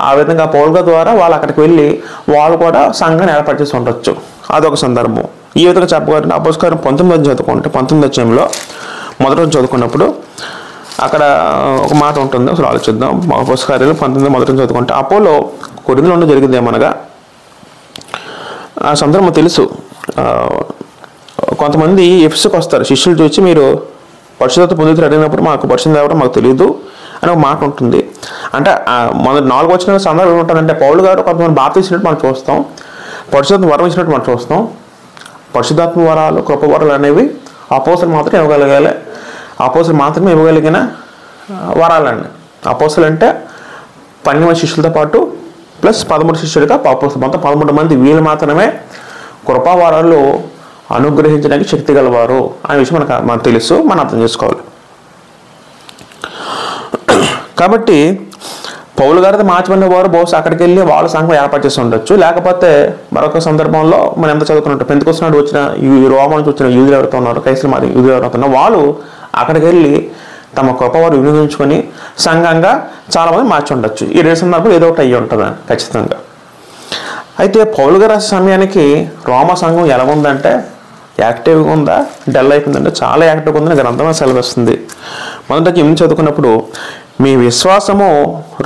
ఆ విధంగా పౌలు గారి ద్వారా వాళ్ళు అక్కడికి వెళ్ళి వాళ్ళు కూడా సంఘాన్ని ఏర్పాటు చేసి ఉండొచ్చు. అదొక సందర్భం. ఈ విధంగా చెప్పగలంటే అపొస్తలుల 19 చదువుకుంటే 19వ అధ్యాయంలో మొదట చదువుకున్నప్పుడు అక్కడ ఒక మాట ఉంటుంది, అసలు ఆలోచిద్దాం. అపొస్తలుల 19 మొదట చదువుకుంటే అపోలో కొరింథీలో ఉండడం జరిగింది. ఏమనగా ఆ సందర్భం తెలుసు. కొంతమంది ఎఫెసుకు వస్తారు, శిష్యులు చూసి మీరు పరిశుద్ధత పొందుతూ అడిగినప్పుడు మాకు పరిశుద్ధత అవ్వడం మాకు తెలియదు అని ఒక మాట ఉంటుంది. అంటే మొదటి 4 వచ్చిన సందర్భం ఏముంటుందంటే పౌలు గారు కొంతమంది బాప్తిసినట్టు మనం చూస్తాం, పరిశుద్ధ వరం ఇచ్చినట్టు మనం చూస్తాం. పరిశుద్ధాత్మ వరాలు కృపవరాలు అనేవి అపోస్తలులు మాత్రమే ఇవ్వగలగాలి, అపోస్తలులు మాత్రమే ఇవ్వగలిగిన వరాలండి. అపోస్తలులు అంటే 12 శిష్యులతో పాటు ప్లస్ 13 శిష్యులుగా అపోస్తలులు మొత్తం 13 మంది. వీళ్ళు మాత్రమే కృపావరాలు అనుగ్రహించడానికి శక్తి గలవారు అనే విషయం మనకు తెలుసు, మనం అర్థం చేసుకోవాలి. కాబట్టి పౌలు గారితో మార్చబడిన వారు బహుశా అక్కడికి వెళ్ళి వాళ్ళ సంఘం ఏర్పాటు చేసి ఉండొచ్చు. లేకపోతే మరొక సందర్భంలో మనం ఎంత చదువుకున్నట్టు పెంతెకొస్తు నాడు వచ్చిన రోమా నుంచి వచ్చిన యూదులు ఎవరితో ఉన్నారు, క్రైస్తవులు మరి యూదులు ఎవరితో ఉన్నారు, వాళ్ళు అక్కడికి వెళ్ళి తమ కృపవారు వినియోగించుకొని సంఘంగా చాలామంది మార్చి ఉండొచ్చు. ఈ 2 సందర్భాలు ఏదో ఒకటి అయ్యి ఉంటుంది ఖచ్చితంగా. అయితే పౌలు గారు రాసే సమయానికి రోమా సంఘం ఎలా ఉందంటే యాక్టివ్గా ఉందా, డల్ అయిపోయిందంటే చాలా యాక్టివ్గా ఉందని గ్రంథంలో సెలవిస్తుంది. మొదటికి 8 చదువుకున్నప్పుడు మీ విశ్వాసము,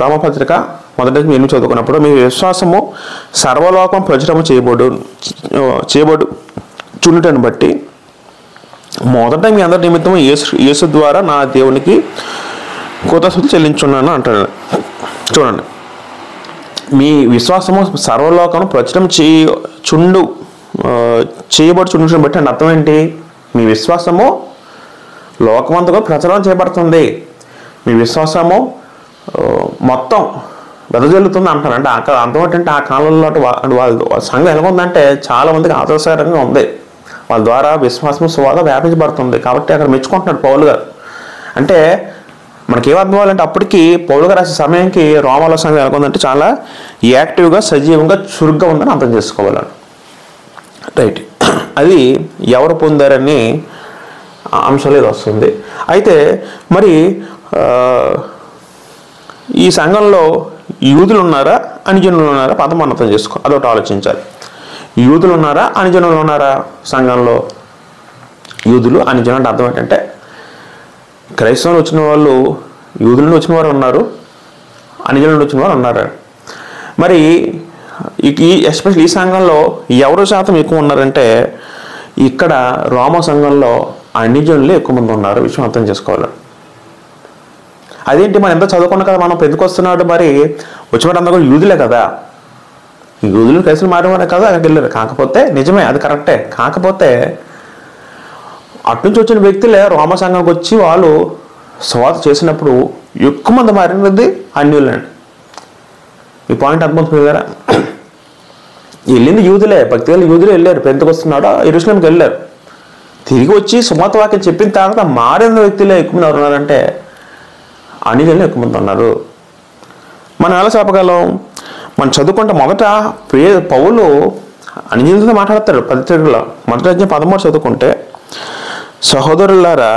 రామపత్రిక 1:8 చదువుకున్నప్పుడు మీ విశ్వాసము సర్వలోకం ప్రచురము చేయబడు చుండుటను బట్టి మొదట మీ అందరి నిమిత్తం యేసు ద్వారా నా దేవునికి కృతజ్ఞతలు చెల్లించున్నాను అంటాడు. చూడండి, మీ విశ్వాసము సర్వలోకం ప్రచురం చేయబడుచుండుటను బట్టి అంటే అర్థం ఏంటి? మీ విశ్వాసము లోకమంతగా ప్రచారం చేయబడుతుంది, మీ విశ్వాసము మొత్తం వెదజల్లుతుంది అంటారు. అంటే అర్థం ఏంటంటే ఆ కాలంలో వాళ్ళ సంఘం ఎలా ఉందంటే చాలా మందికి ఆదర్శకరంగా ఉంది, వాళ్ళ ద్వారా విశ్వాసం సువార్త వ్యాపించబడుతుంది. కాబట్టి అక్కడ మెచ్చుకుంటున్నాడు పౌలు గారు. అంటే మనకేమర్థం అవ్వాలంటే అప్పటికి పౌలు గారు రాసే సమయానికి రోమాలో సంఘం ఎలా ఉందంటే చాలా యాక్టివ్గా సజీవంగా చురుగ్గా ఉందని అర్థం చేసుకోవాలి. రైట్, అది ఎవరు పొందారని అంశం ఇది వస్తుంది. అయితే మరి ఈ సంఘంలో యూదులు ఉన్నారా అన్యజనులు ఉన్నారా? పదం అర్థం చేసుకో, అదొకటి ఆలోచించాలి. యూదులు ఉన్నారా అన్యజనులు ఉన్నారా? సంఘంలో యూదులు అన్యజనులు అంటే అర్థం ఏంటంటే క్రైస్తవులు వచ్చిన వాళ్ళు యూదుల నుండి వచ్చిన వారు ఉన్నారు, అన్యజనుల నుండి వచ్చిన వారు ఉన్నారు. మరి ఎస్పెషల్లీ ఈ సంఘంలో ఎవరు శాతం ఎక్కువ ఉన్నారంటే ఇక్కడ రోమా సంఘంలో అన్యజనులే ఎక్కువ మంది ఉన్నారు. విషయం అర్థం చేసుకోవాలి. అదేంటి, మనం ఎంత చదువుకున్నా కదా, మనం పెందుకొస్తున్నాడు మరి వచ్చిన అందరూ కూడా యూదులే కదా, యూదులు క్రైస్తవులు మారేవారే కదా అక్కడికి వెళ్ళారు. కాకపోతే నిజమే, అది కరెక్టే. కాకపోతే అటునుంచి వచ్చిన వ్యక్తులే రోమా సంఘానికి వచ్చి వాళ్ళు సువార్త చేసినప్పుడు ఎక్కువ మంది మారినది అన్యులండి. ఈ పాయింట్ అర్థమవుతుంది కదా. వెళ్ళింది యూదులే, భక్తిగల యూదులే వెళ్ళారు, పెంతెకొస్తున్నాడు యెరూషలేంకి వెళ్ళారు. తిరిగి వచ్చి సువార్త వాక్యం చెప్పిన తర్వాత మారిన వ్యక్తులే ఎక్కువ మంది ఉన్నారంటే అన్యజనులు ఎక్కువ మంది ఉన్నారు. మనం ఎలా చెప్పగలం? మనం చదువుకుంటే మొదట పౌలు అన్యజనులతో మాట్లాడతాడు పత్రికలో. మొదటి అధ్యాయం 13 చదువుకుంటే, సహోదరులారా,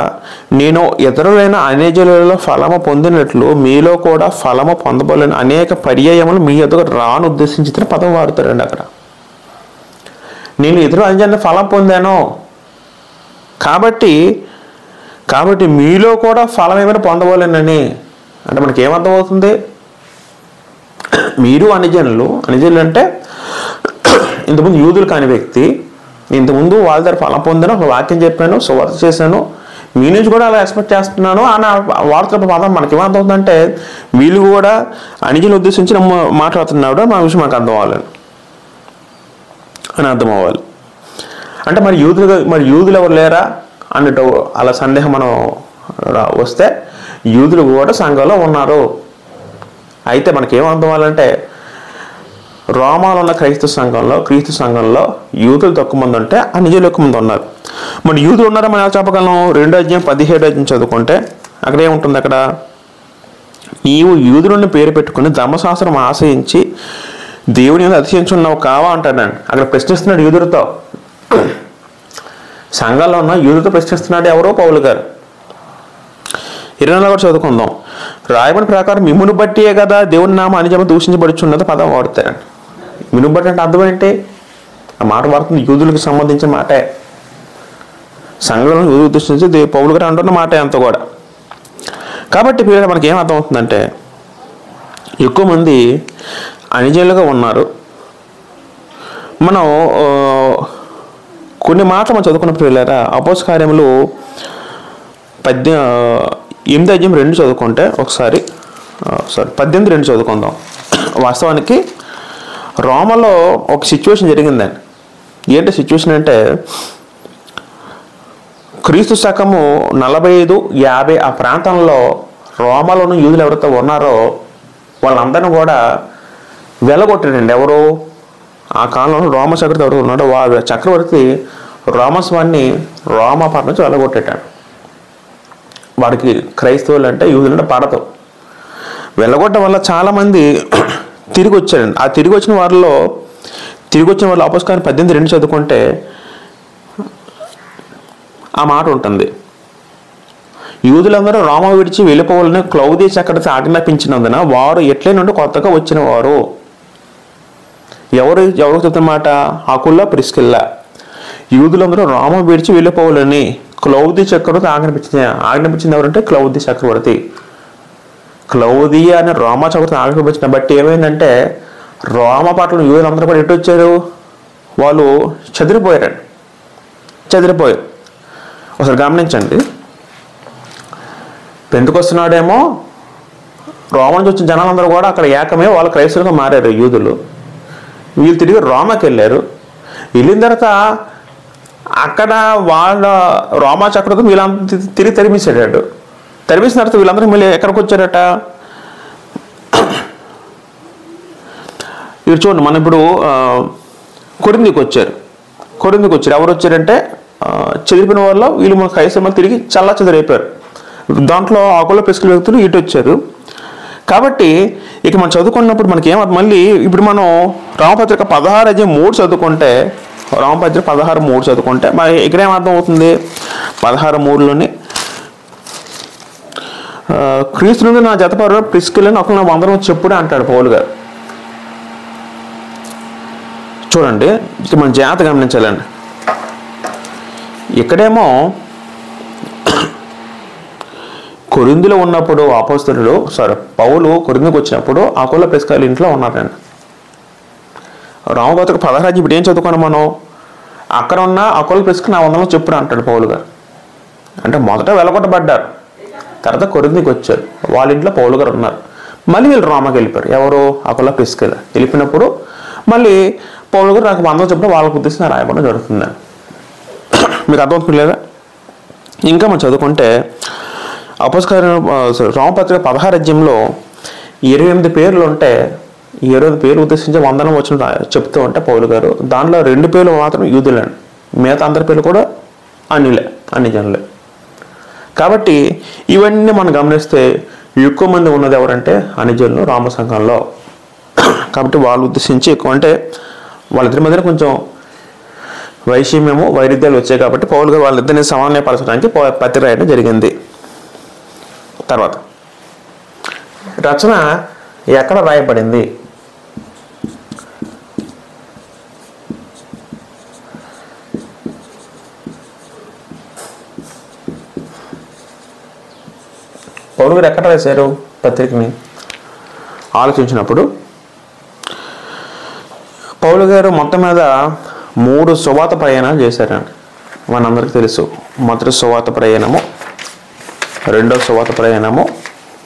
నేను ఇతరులైన అన్యజనులలో ఫలము పొందినట్లు మీలో కూడా ఫలము పొందబోలేని అనేక పర్యాయములు మీ ఎదుగు రాను ఉద్దేశించిన పదం వాడుతారండి అక్కడ. నేను ఇతరుల అన్యజనుల ఫలం పొందాను కాబట్టి మీలో కూడా ఫలం ఏమైనా పొందబోలేనని అంటే మనకి ఏమర్థమవుతుంది? మీరు అన్యజనులు అంటే ఇంతకుముందు యూదులు కాని వ్యక్తి, ఇంతకుముందు వాళ్ళ దగ్గర ఫలం పొందాను, ఒక వాక్యం చెప్పాను, సువార్త చేశాను, మీ నుంచి కూడా అలా ఎక్స్పెక్ట్ చేస్తున్నాను అని వాడుతున్న పదం మనకి ఏమర్థమవుతుందంటే వీళ్ళు కూడా అన్యజనులు ఉద్దేశించి మాట్లాడుతున్నాడు మా విషయం మనకు అర్థం అవ్వాలి అని అర్థం అవ్వాలి. అంటే మరి యూదులు ఎవరు లేరా అన్నట్టు అలా సందేహం మనం వస్తే యూదులు కూడా సంఘంలో ఉన్నారు. అయితే మనకి ఏమర్థం అవ్వాలంటే రోమాలో ఉన్న క్రీస్తు సంఘంలో యూదులు తక్కువ మంది ఉంటే అన్యజనులు ఎక్కువ మంది ఉన్నారు. మరి యూదులు ఉన్నారా మనం ఎలా చెప్పగలం? 2వ అధ్యాయం 17వ చదువుకుంటే అక్కడ ఏముంటుంది? అక్కడ నీవు యూదులను పేరు పెట్టుకుని ధర్మశాస్త్రం ఆశ్రయించి దేవుని మీద అతిశయించున్నావు కావా అంటాడండి. అక్కడ ప్రశ్నిస్తున్నాడు యూదులతో, సంఘంలో ఉన్న యూదులతో ప్రశ్నిస్తున్నాడు ఎవరో పౌలు గారు. 24 కూడా చదువుకుందాం. రాయబడిన ప్రకారం మిమ్మును బట్టియే కదా దేవుని నామం అన్యజనులు దూషించబడుచున్నది పదం వాడతారండి. మిమ్మును బట్టి అంటే అర్థం ఏంటి? ఆ మాట వాడుతుంది యూదులకు సంబంధించిన మాటే, సంఘంలో యూదులు దూషించి పౌలు గారు అంటున్న మాటే అంత కూడా. కాబట్టి పిల్లలు మనకి ఏం అర్థం అవుతుందంటే ఎక్కువ మంది అన్యజనులుగా ఉన్నారు. మనం కొన్ని మాటలు మనం చదువుకున్న పిల్లరా అపోస్తల కార్యములు 8:2 చదువుకుంటే ఒకసారి 18:2 చదువుకుందాం. వాస్తవానికి రోమలో ఒక సిచ్యువేషన్ జరిగిందండి. ఏంటి సిచ్యువేషన్ అంటే క్రీస్తు శకము 45-50 ఆ ప్రాంతంలో రోమాలోని యూదులు ఎవరైతే ఉన్నారో వాళ్ళందరినీ కూడా వెలగొట్టాడండి. ఎవరు? ఆ కాలంలో రోమ చక్రవర్తి ఎవరు ఉన్నాడో వాళ్ళ చక్రవర్తి రోమస్వాన్ని రోమపట్నం నుంచి వెళ్ళగొట్టాడు. వాడికి క్రైస్తవులు అంటే యూదులు అంటే పడతాం. వెళ్ళగొట్టడం వల్ల చాలామంది తిరిగి వచ్చారండి. ఆ తిరిగి వచ్చిన వాళ్ళు అపోస్తల కార్యం 18:2 చదువుకుంటే ఆ మాట ఉంటుంది. యూదులందరూ రోమ విడిచి వెళ్ళిపోవాలని క్లౌదీ చక్రవర్తి ఆజ్ఞాపించినందున వారు ఎట్లే నుండి కొత్తగా వచ్చిన వారు ఎవరికి చెప్తున్నమాట? ఆకుల్లా ప్రిస్కిల్లా. యూదులందరూ రోమ విడిచి వెళ్ళిపోవాలని క్లౌదీ చక్రవర్తి ఆజ్ఞాపించింది ఎవరంటే క్లౌదీ చక్రవర్తి. క్లౌదీ అని రోమ చక్రవర్తి ఆజ్ఞాపించిన బట్టి ఏమైందంటే రోమ పట్ల యూదులందరూ కూడా ఎటు వచ్చారు? వాళ్ళు చెదిరిపోయారు. ఒకసారి గమనించండి. పెంతెకొస్తున్నాడేమో రోమ నుంచి వచ్చిన జనాలందరూ కూడా అక్కడ ఏకమే వాళ్ళు క్రైస్తవులుగా మారారు యూదులు. వీళ్ళు తిరిగి రోమాకి వెళ్ళారు. వెళ్ళిన తర్వాత అక్కడ వాళ్ళ రోమా చక్రవర్తి వీళ్ళంతా తిరిగి తరిమేసాడు. తరిమేసిన తర్వాత వీళ్ళందరూ మళ్ళీ ఎక్కడికి వచ్చారట? ఇవి చూడండి, మనం ఇప్పుడు కొరింథీకి వచ్చారు. ఎవరు వచ్చారంటే చెదిరిపోయిన వాళ్ళు వీళ్ళు మన క్రైస్తవులు తిరిగి చల్లా చెదిరైపోయారు. దాంట్లో ఆకుల్లో పిసుకుల వ్యక్తులు ఇటు వచ్చారు. కాబట్టి ఇక మనం చదువుకున్నప్పుడు మనకి ఏమవుతుంది? మళ్ళీ ఇప్పుడు మనం రామపత్రిక 16:3 చదువుకుంటే రామపత్రిక 16:3 చదువుకుంటే మరి ఇక్కడ ఏమర్థం అవుతుంది? 16:3లోని క్రీస్తు నుండి నా జతపరు ప్రిస్కిల్లని ఒకరు నా వందరం చెప్పుడే అంటాడు పౌలు గారు. చూడండి, ఇక మనం జాగ్రత్త గమనించాలండి. ఇక్కడేమో కొరింథీలో ఉన్నప్పుడు పౌలు కొరింథీకి వచ్చినప్పుడు ఆకుల ప్రిస్కిల్ల ఇంట్లో ఉన్నారండి. రామపత్రిక 16 ఇప్పుడు ఏం చదువుకున్నాం మనం? అక్కడ ఉన్న ఆకుల ప్రిస్కిల్ల నా వందరం చెప్పుడు అంటాడు పౌలు గారు. అంటే మొదట వెలగొట్టబడ్డారు, తర్వాత కొరింథీకి వచ్చారు, వాళ్ళ ఇంట్లో పౌలు గారు ఉన్నారు. మళ్ళీ వీళ్ళు రోమాకి వెళ్ళిపోయారు. ఎవరు? ఆకుల ప్రిస్కిల్ల వెళ్ళిపోయినప్పుడు మళ్ళీ పౌలు గారు నాకు వందరం చెప్పడం వాళ్ళకు ఉద్దేశం రాయబడడం జరుగుతుందని మీకు అర్థమవుతుంది లేదా? ఇంకా మనం చదువుకుంటే రామపత్రిక 16 అధ్యాయంలో 28 పేర్లు ఉంటే ఈ 20 పేర్లు ఉద్దేశించి వందనం వచ్చిన చెప్తూ ఉంటే పౌలు గారు దానిలో 2 పేర్లు మాత్రం యూదులండి, మిగతా అందరి పేర్లు కూడా అన్ని జనులే. కాబట్టి ఇవన్నీ మనం గమనిస్తే ఎక్కువ మంది ఉన్నది ఎవరంటే అన్ని జనులు రామ సంఘంలో. కాబట్టి వాళ్ళు ఉద్దేశించి ఎక్కువ అంటే వాళ్ళిద్దరి మధ్యన కొంచెం వైరుధ్యాలు వచ్చాయి. కాబట్టి పౌలు గారు వాళ్ళిద్దరిని సమన్వయపరచడానికి పత్రిక రాయడం జరిగింది. తర్వాత రచన ఎక్కడ రాయబడింది? పౌలు గారు ఎక్కడ రాశారు పత్రికని ఆలోచించినప్పుడు, పౌలు గారు మొత్తం మీద 3 సువార్త ప్రయాణాలు చేశారండి. మనందరికీ తెలుసు. మొదటి సువార్త ప్రయాణము, రెండో సువార్త ప్రయాణము,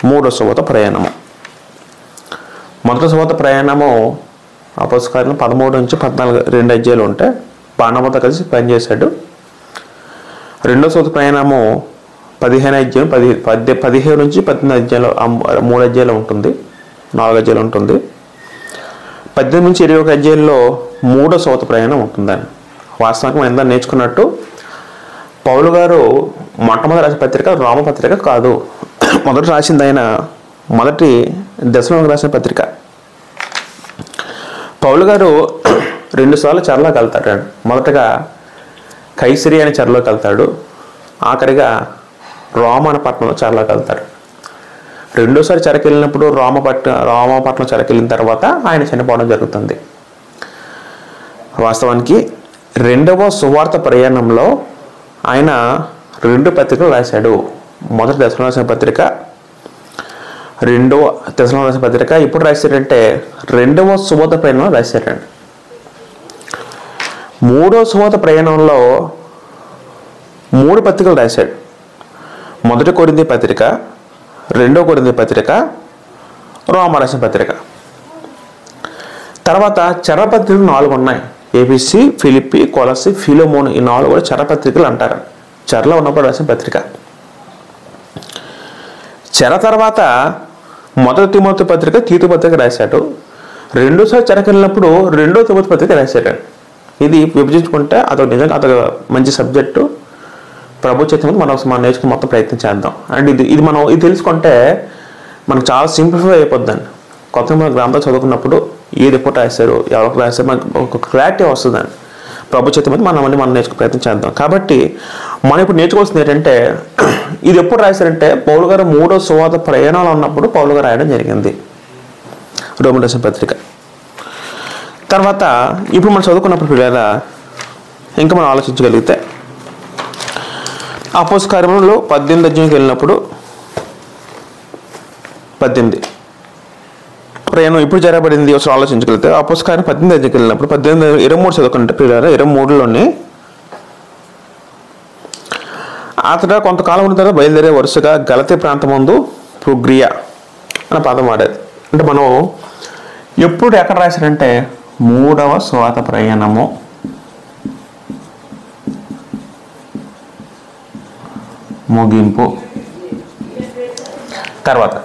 మూడో సువార్త ప్రయాణము. మొదటి సువార్త ప్రయాణము అపోస్తలుల కార్యాలు 13 నుంచి 14 2 అధ్యాయాలు ఉంటే బార్నబాతో కలిసి పనిచేశాడు. రెండో సువార్త ప్రయాణము 15 అధ్యాయం 17 నుంచి 18 అధ్యాయాలు 3 అధ్యాయాలు ఉంటుంది, 4 అధ్యాయాలు ఉంటుంది. 18 నుంచి 21 అధ్యాయంలో మూడో సువార్త ప్రయాణం ఉంటుందని. వాస్తవానికి మనం నేర్చుకున్నట్టు పౌలు గారు మొట్టమొదటి రాసిన పత్రిక రోమపత్రిక కాదు. మొదటి రాసింది ఆయన మొదటి దశలోనికి రాసిన పత్రిక. పౌలు గారు 2 సార్లు చెరలోకి వెళ్తాడు. మొదటగా కైసరి అనే చెరలోకి వెళ్తాడు, ఆఖరిగా రోమ అనే పట్టణంలో చెరలోకి వెళ్తాడు. రెండోసారి చెరకెళ్ళినప్పుడు రోమపట్నం చెరకెళ్ళిన తర్వాత ఆయన చనిపోవడం జరుగుతుంది. వాస్తవానికి రెండవ సువార్త ప్రయాణంలో ఆయన 2 పత్రికలు రాశాడు. మొదటి దశలో రాసిన పత్రిక, రెండవ దశలో రాసిన పత్రిక. ఇప్పుడు రాశాడంటే రెండవ సువార్త ప్రయాణంలో రాశాడండి. మూడో సువార్త ప్రయాణంలో 3 పత్రికలు రాశాడు. మొదటి కొరింథీ పత్రిక, రెండో కొరింథీ పత్రిక, రోమ రాసిన పత్రిక. తర్వాత చెరపత్రికలు 4 ఉన్నాయి. ఏబిసి, ఫిలిప్పి, కొలసి, ఫిలోమోన్, ఈ 4 కూడా చెరపత్రికలు అంటారు. చెరలో ఉన్నప్పుడు రాసిన పత్రిక. చెర తర్వాత మొదటి తిమోతి పత్రిక, తీతు పత్రిక రాశాడు. రెండోసారి చెరకెళ్ళినప్పుడు రెండో తిమోతి పత్రిక రాశాడు. ఇది విభజించుకుంటే అదొక నిజంగా అదొక మంచి సబ్జెక్టు. ప్రభు చేత మనం నేర్చుకుని మొత్తం ప్రయత్నం చేద్దాం. అండ్ ఇది మనం ఇది తెలుసుకుంటే మనకు చాలా సింప్లిఫై అయిపోద్దండి. కొత్త మన గ్రంథాలు చదువుకున్నప్పుడు ఏది ఎప్పుడు రాశారు, ఎవరికి రాశారు, మనకు ఒక క్లారిటీ వస్తుందండి. ప్రభు చేత మీద మనం నేర్చుకునే ప్రయత్నం చేద్దాం. కాబట్టి మనం ఇప్పుడు నేర్చుకోవాల్సింది ఏంటంటే, ఇది ఎప్పుడు రాశారంటే పౌలు గారు 3వ సువార్త ప్రయాణాలు ఉన్నప్పుడు పౌలు గారు రాయడం జరిగింది రోమన్ రాసిన పత్రిక. తర్వాత ఇప్పుడు మనం చదువుకున్నప్పుడు లేదా ఇంకా మనం ఆలోచించగలిగితే అపోస్తలుల కార్యములు 18 అధ్యాయంకి వెళ్ళినప్పుడు 18 ప్రయాణం ఇప్పుడు జరగబడింది అసలు ఆలోచించగలిగితే అపోస్తలుల కార్యం 18 అధ్యాయంకి వెళ్ళినప్పుడు 23 చదువుకుంటే పిల్లలు 23లోని అతడు కొంతకాలం ఉన్న తర్వాత బయలుదేరే వరుసగా గలతీ ప్రాంతమందు ఫ్రుగ్రియా అనే పదం వాడేది. అంటే మనం ఎప్పుడు ఎక్కడ రాశారంటే 3వ సువార్త ప్రయాణము ముగింపు తర్వాత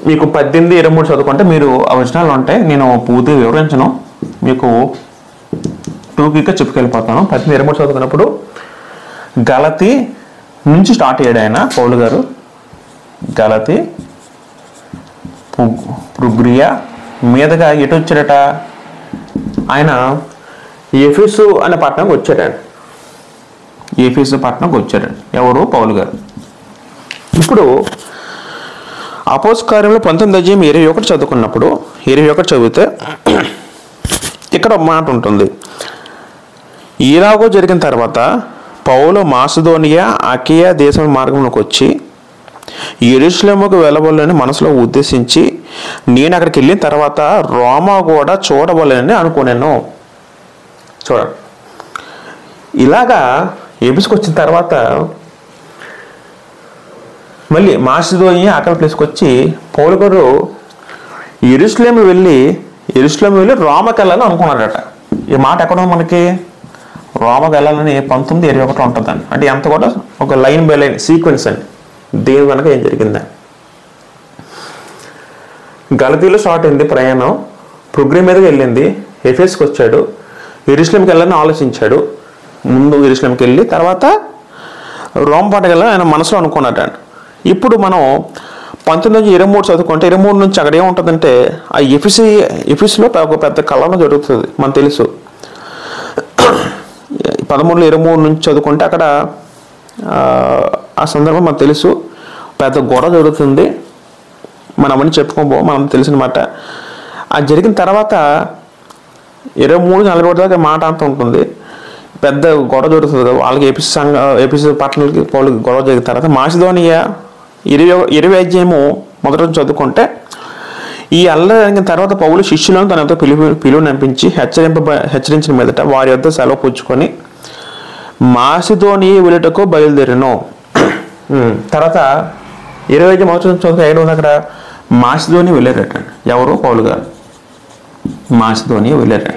మీకు 18, 23 చదువుకుంటే మీరు ఒరిజినల్ ఉంటే నేను పూర్తిగా వివరించను, మీకు టూకీగా చెప్పుకెళ్ళిపోతాను. 18, 23 చదువుకున్నప్పుడు గలతీ నుంచి స్టార్ట్ అయ్యాడు ఆయన పౌలు గారు. గలతీ, ఫ్రుగ్రియా మీదుగా ఎటు వచ్చాడట, ఆయన ఎఫెసు అనే పట్టణంకి వచ్చాడండి. ఎఫెసు పట్టణంకి వచ్చాడండి ఎవరు, పౌలు గారు. ఇప్పుడు అపోస్తలుల కార్యంలో 19 అధ్యాయం 21 చదువుకున్నప్పుడు 21 చదివితే ఇక్కడ ఒక మాట ఉంటుంది. ఇలాగో జరిగిన తర్వాత పౌలు మాసిదోనియా, అకియా దేశం మార్గంలోకి వచ్చి యెరూషలేముకు వెళ్ళవలెనని మనసులో ఉద్దేశించి నేను అక్కడికి వెళ్ళిన తర్వాత రోమా కూడా చూడవలెనని అనుకున్నాను. చూడండి, ఇలాగా ఎఫెసుకు వచ్చిన తర్వాత మళ్ళీ మాసిదోనియా అక్కడ ప్లేస్కి వచ్చి పౌలు గారు యెరూషలేము వెళ్ళి రోమాకి వెళ్ళాలని అనుకున్నాడట. ఈ మాట ఎక్కడ మనకి రోమాకి వెళ్ళాలని 19:21 ఉంటుందండి. అంటే ఎంత కూడా ఒక లైన్ బై లైన్ సీక్వెన్స్ అండి. దేవుడు కనుక ఏం జరిగిందని గలతీలో స్టార్ట్ అయింది ప్రయాణం, ప్రోగ్రామ్ మీదకి వెళ్ళింది, ఎఫెస్కి వచ్చాడు, యెరూషలేంకి వెళ్ళాలని ఆలోచించాడు. ముందు యెరూషలేంకి వెళ్ళి తర్వాత రోమ్ పాటకి వెళ్ళాలని ఆయన మనసులో అనుకున్నాడు. ఇప్పుడు మనం 1923 చదువుకుంటే 23 నుంచి అక్కడ ఏముంటుందంటే ఆ ఎఫెసులో ఒక పెద్ద కళనం జరుగుతుంది మనకు తెలుసు. 13-23 నుంచి చదువుకుంటే అక్కడ ఆ సందర్భం మనకు తెలుసు, పెద్ద గొడవ జరుగుతుంది. మనం అవన్నీ చెప్పుకోబో మనం తెలిసిన మాట. అది జరిగిన తర్వాత 23-40 దాకా మాట అంతా ఉంటుంది, పెద్ద గొడవ జరుగుతుంది కదా వాళ్ళకి. ఎపిసి పట్టణాలకి పౌలుకి గొడవ జరిగిన తర్వాత మాసిదోనియా 20 అధ్యాయము మొదట చదువుకుంటే ఈ అల్లరి జరిగిన తర్వాత పౌలు శిష్యులను తనతో పిలువనంపించి హెచ్చరించిన మీదట వారి వద్ద సెలవు పుచ్చుకొని మాసిదోనియా వెళ్ళుటకు బయలుదేరాను. తర్వాత 20 మొదటి చదువుకు 5 అక్కడ మాసిదోనియా వెళ్ళారట. ఎవరు? పౌలు గారు మాసిదోనియా వెళ్ళారట.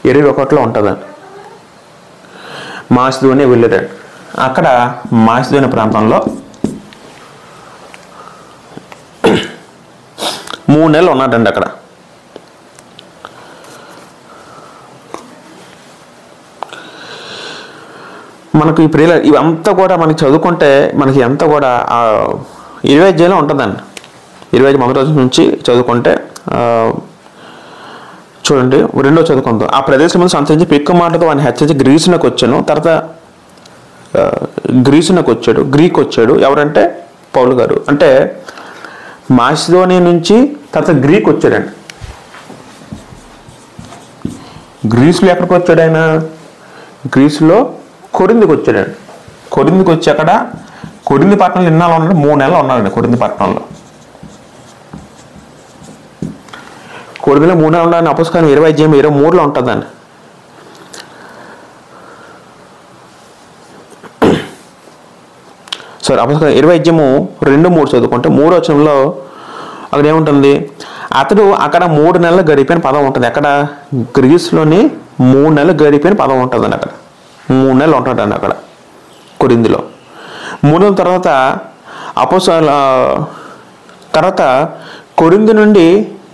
21లో ఉంటుందండి. మాసిదోనియా వెళ్ళారట. అక్కడ మాసిదోనియా ప్రాంతంలో 3 నెలలు ఉన్నాడండి. అక్కడ మనకు ఈ ప్రియుల ఇవంతా కూడా మనకి చదువుకుంటే మనకి ఎంత కూడా 20 అధ్యాయంలో ఉంటుందండి. 25 మొదటి రోజు నుంచి చదువుకుంటే చూడండి, 2వ చదువుకుందాం. ఆ ప్రదేశం ముందు సంతరించి పెక్కు మాటతో వాడిని హెచ్చరించి గ్రీసునకు వచ్చాను. తర్వాత గ్రీక్ వచ్చాడు. ఎవరంటే పౌలు గారు. అంటే మాసిదోనియా నుంచి తర్వాత గ్రీక్ వచ్చాడండి. గ్రీసులో ఎక్కడికి వచ్చాడు ఆయన? గ్రీసులో కొరింథీకి వచ్చాడండి. కొరింథీకి వచ్చి అక్కడ కొరింథీ పట్టణంలో ఎన్నాళ్ళు ఉన్నాడు? 3 నెలలు ఉన్నాడండి. కొరింథీ పట్టణంలో 3 నెలలు ఉన్నాడని అపోస్తలుల 20 అధ్యాయం 23లో ఉంటుందండి. సారీ, అపోస్తలుల 20 అధ్యాయము 2-3 చదువుకుంటే 3వ వచనంలో అక్కడ ఏముంటుంది? అతడు అక్కడ 3 నెలలు గడిపిన పదం ఉంటుంది. అక్కడ గ్రీస్లోని 3 నెలలు గడిపిన పదం ఉంటుందండి. అక్కడ 3 నెలలు ఉంటాడండి అక్కడ కొరింథీలో. 3 నెలల తర్వాత తర్వాత కొరింథీ నుండి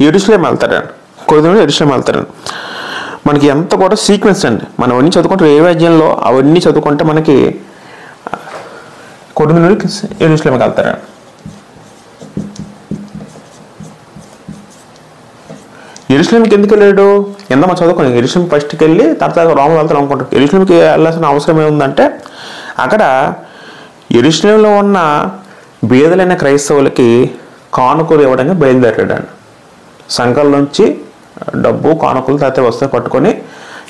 యెరూషలేం వెళ్తారండి. మనకి ఎంత కూడా సీక్వెన్స్ అండి. మనం అవన్నీ చదువుకుంటే 20 అధ్యాయంలో అవన్నీ చదువుకుంటే మనకి కొరింథీ నుండి యెరూషలేంకి వెళ్తారండి. యెరూషలేంకి ఎందుకు వెళ్ళాడు? మనం చదువుకుని యెరూషలేం ఫస్ట్కి వెళ్ళి తర్వాత రోమ్ వెళ్తాం అనుకుంటాం. యెరూషలేంకి వెళ్ళాల్సిన అవసరం ఏముందంటే అక్కడ యెరూషలేంలో ఉన్న బీదలైన క్రైస్తవులకి కానుకలు ఇవ్వడానికి బయలుదేరాడండి. సంఘాల నుంచి డబ్బు కానుకలు తర్వాత వస్తువులు పట్టుకొని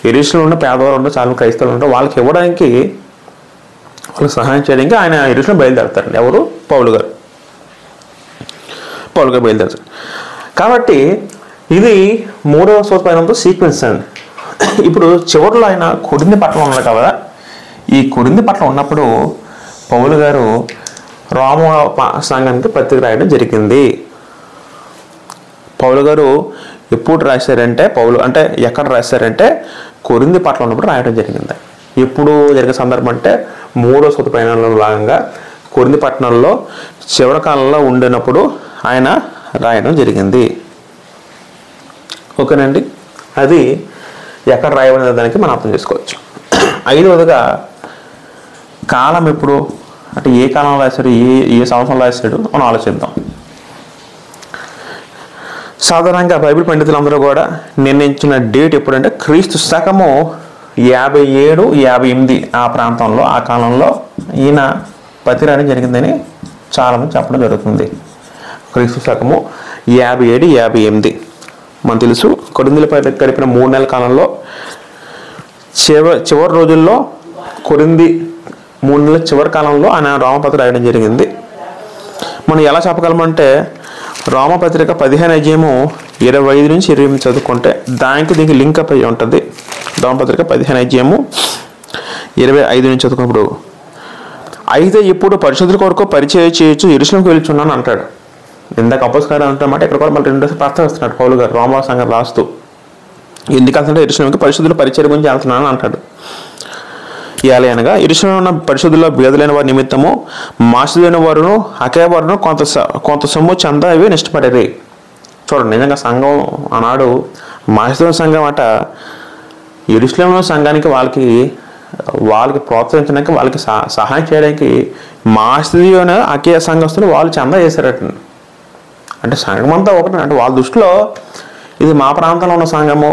యెరూషలేంలో ఉన్న పేదవాళ్ళు ఉన్న చాలా క్రైస్తవులు ఉంటారు, వాళ్ళకి ఇవ్వడానికి, వాళ్ళకి సహాయం చేయడానికి ఆయన యెరూషలేం బయలుదేరుతారండి. ఎవరు? పౌలు గారు బయలుదేరుతారు. కాబట్టి ఇది 3వ సోపానంతో సీక్వెన్స్ అండి. ఇప్పుడు చివరిలో ఆయన కొరింథీ పట్టణం ఉన్నారు కదా, ఈ కొరింథీ పట్టణం ఉన్నప్పుడు పౌలు గారు రోమ సంఘానికి పత్రిక రాయడం జరిగింది. పౌలు గారు ఎప్పుడు రాశారంటే ఎక్కడ రాశారంటే కొరింథీ పట్టణం ఉన్నప్పుడు రాయడం జరిగింది. ఎప్పుడు జరిగే సందర్భం అంటే 3వ సోపానంలో భాగంగా కొరింథీ పట్టణంలో చివరి కాలంలో ఉండినప్పుడు ఆయన రాయడం జరిగింది. ఓకేనండి, అది ఎక్కడ రాయబడిన దానికి మనం అర్థం చేసుకోవచ్చు. 5వదిగా కాలం ఎప్పుడు అంటే ఏ కాలంలో రాశాడు, ఏ సంవత్సరంలో రాశాడు మనం ఆలోచిద్దాం. సాధారణంగా బైబిల్ పండితులందరూ కూడా నిర్ణయించిన డేట్ ఎప్పుడంటే క్రీస్తు శకము 57-58 ఆ ప్రాంతంలో, ఆ కాలంలో ఈయన పత్రిక రాయడం జరిగిందని చాలామంది చెప్పడం జరుగుతుంది. క్రీస్తు శకము 57-58 మనకు తెలుసు. కొరింథీలో గడిపిన 3 నెలల కాలంలో చివరి రోజుల్లో కొరింథీ 3 నెలల చివరి కాలంలో ఆయన రోమపత్రిక రాయడం జరిగింది. మనం ఎలా చెప్పగలమంటే రోమపత్రిక 15 అధ్యాయము 25-28 చదువుకుంటే దీనికి లింక్ అప్ అయ్యి ఉంటుంది. రోమపత్రిక 15 అధ్యాయము 25 నుంచి చదువుకున్నప్పుడు అయితే ఇప్పుడు పరిశుద్ధుల కొరకు పరిచయం చేయొచ్చు యెరూషలేంకి వెళ్తున్నాను అంటాడు. ఇందాక అపోస్తలులు అంటున్నమాట ఇక్కడ కూడా మళ్ళీ 2 ప్రస్తావిస్తున్నాడు పౌలు గారు రోమా సంఘం రాస్తూ. ఎందుకంటే యెరూషలేంకి పరిశుద్ధుల పరిచయం గురించి వెళ్తున్నాను అంటాడు. ఇవ్వాలి అనగా యెరూషలేములో ఉన్న పరిశుద్ధుల్లో భేదలైన వారి నిమిత్తము మాసిదోనియ వారును అకయ వారును కొంత సొమ్ము చందా ఇవి నిష్టపడేది. చూడండి, నిజంగా సంఘం ఆనాడు మాసిదోనియ సంఘం అట యెరూషలేములో సంఘానికి వాళ్ళకి ప్రోత్సహించడానికి, వాళ్ళకి సహాయం చేయడానికి మాసిదోనియ అకయ సంఘస్థులు వాళ్ళు చందా చేశారట. అంటే సంఘం అంతా ఒకటి. అంటే వాళ్ళ దృష్టిలో ఇది మా ప్రాంతంలో ఉన్న సంఘము,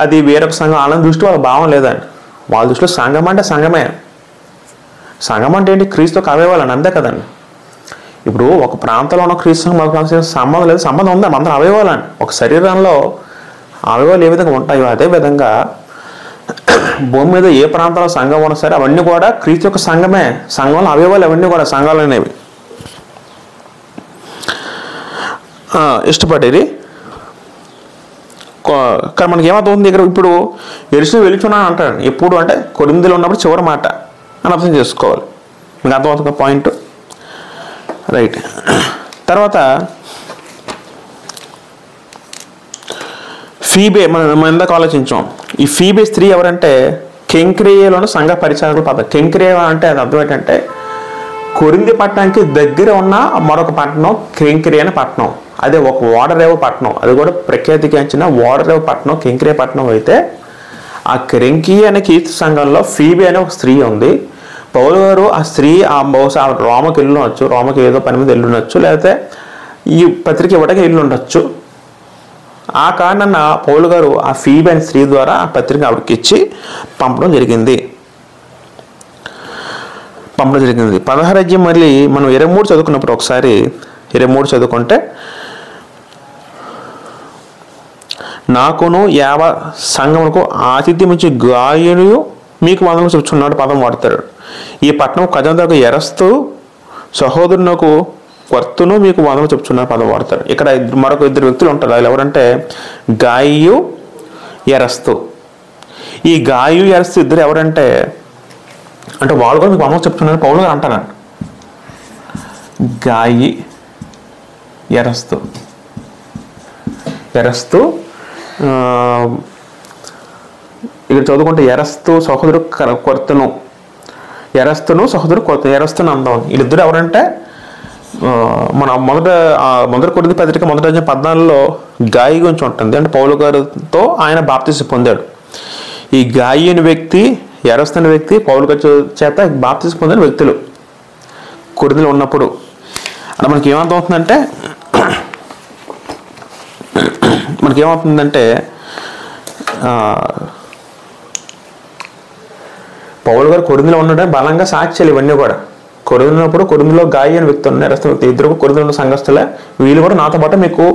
అది వేరొక సంఘం, వాళ్ళ దృష్టి వాళ్ళ భావం లేదండి. వాళ్ళ దృష్టిలో సంఘం అంటే సంఘమే. సంఘం అంటే ఏంటి? క్రీస్తుకు అవయవాలని, అంతే కదండి. ఇప్పుడు ఒక ప్రాంతంలో ఉన్న క్రీస్తు మరొక ప్రాంతం సంబంధం లేదు, సంబంధం ఉందా? అందరం అవయవాలని. ఒక శరీరంలో అవయవాలు ఏ విధంగా ఉంటాయో అదే విధంగా భూమి మీద ఏ ప్రాంతంలో సంఘం ఉన్నా సరే అవన్నీ కూడా క్రీస్తు యొక్క సంఘమే. సంఘంలో అవయవాలు అవన్నీ కూడా సంఘాలు అనేవి ఇష్టపడేది. కానీ మనకి ఏమవుతుంది ఇక్కడ? ఇప్పుడు యెరూషలేము వెలుచున్నాను అంటాడు. ఎప్పుడు అంటే కొరింథీలో ఉన్నప్పుడు చివరి మాట అని అర్థం చేసుకోవాలి. మీకు అర్థమవుతుంది పాయింట్, రైట్? తర్వాత ఫీబే, మనం ఎందాక ఆలోచించాం. ఈ ఫీబే స్త్రీ ఎవరంటే కెంక్రేయలోని సంఘ పరిచారకుల పదం. కెంక్రేయ అంటే అది అర్థం ఏంటంటే కొరింథీ పట్టణానికి దగ్గర ఉన్న మరొక పట్టణం కెంక్రేయ అనే పట్టణం. అదే ఒక ఓడరేవు పట్టణం, అది కూడా ప్రఖ్యాతిగాంచిన ఓడరేవు పట్టణం కెంక్రేయ పట్టణం. అయితే ఆ కెంక్రేయ అనే కీర్తి సంఘంలో ఫీబే అనే ఒక స్త్రీ ఉంది. పౌలు గారు ఆ స్త్రీ బహుశా రోమకి వెళ్ళుండొచ్చు, రోమకి ఏదో పని మీద వెళ్ళుండొచ్చు, లేకపోతే ఈ పత్రిక ఇవ్వడానికి వెళ్ళుండొచ్చు. ఆ కారణాన పౌలు గారు ఆ ఫీబే అనే స్త్రీ ద్వారా ఆ పత్రిక ఆవిడకి ఇచ్చి పంపడం జరిగింది. 16 అధ్యాయం మళ్ళీ మనం 23 చదువుకున్నప్పుడు ఒకసారి 23 చదువుకుంటే, నాకును యావ సంఘమునకు ఆతిథ్యం ఇచ్చి గాయులు మీకు వందనములు చెప్పుచున్నాడు పదం వాడతాడు. ఈ పట్టణం ఖజానాకు ఎరస్తు సహోదరునకు వర్తును మీకు వందనములు చెప్పుచున్నాడు పదం వాడతాడు. ఇక్కడ మరొక 2 వ్యక్తులు ఉంటారు. వాళ్ళు ఎవరంటే గాయు, ఎరస్తు. ఈ గాయు, ఎరస్తు ఇద్దరు ఎవరంటే అంటే వాళ్ళు కూడా మీకు వందనములు చెప్తున్నారు పౌలు గారు అంటారు. గాయి, ఎరస్తు ఇక్కడ చదువుకుంటే ఎరస్తు సహోదరు కొర్తను, సహోదరు కొర్తను, ఎరస్తును అందాం. వీళ్ళిద్దరు ఎవరంటే మన మొదటి కొరింథీ పత్రిక 1:14 గాయి గురించి ఉంటుంది. అంటే పౌలు గారితో ఆయన బాప్తిసం పొందాడు. ఈ గాయి అనే వ్యక్తి, ఎరస్తు అనే వ్యక్తి పౌలు గారి చేత బాప్తిసం పొందిన వ్యక్తులు కొరింథీలో ఉన్నప్పుడు. అంటే మనకేమవుతుందంటే పౌలు గారు కొరింథీలో ఉండడం బలంగా సాక్ష్యాలు ఇవన్నీ కూడా. కొరింథీలో గాయి అని వ్యక్తి ఉన్నారు, ఎరస్తు వ్యక్తి, ఇద్దరు కొరింథీలో సంఘస్థులే. వీళ్ళు కూడా నాతో పాటు మీకు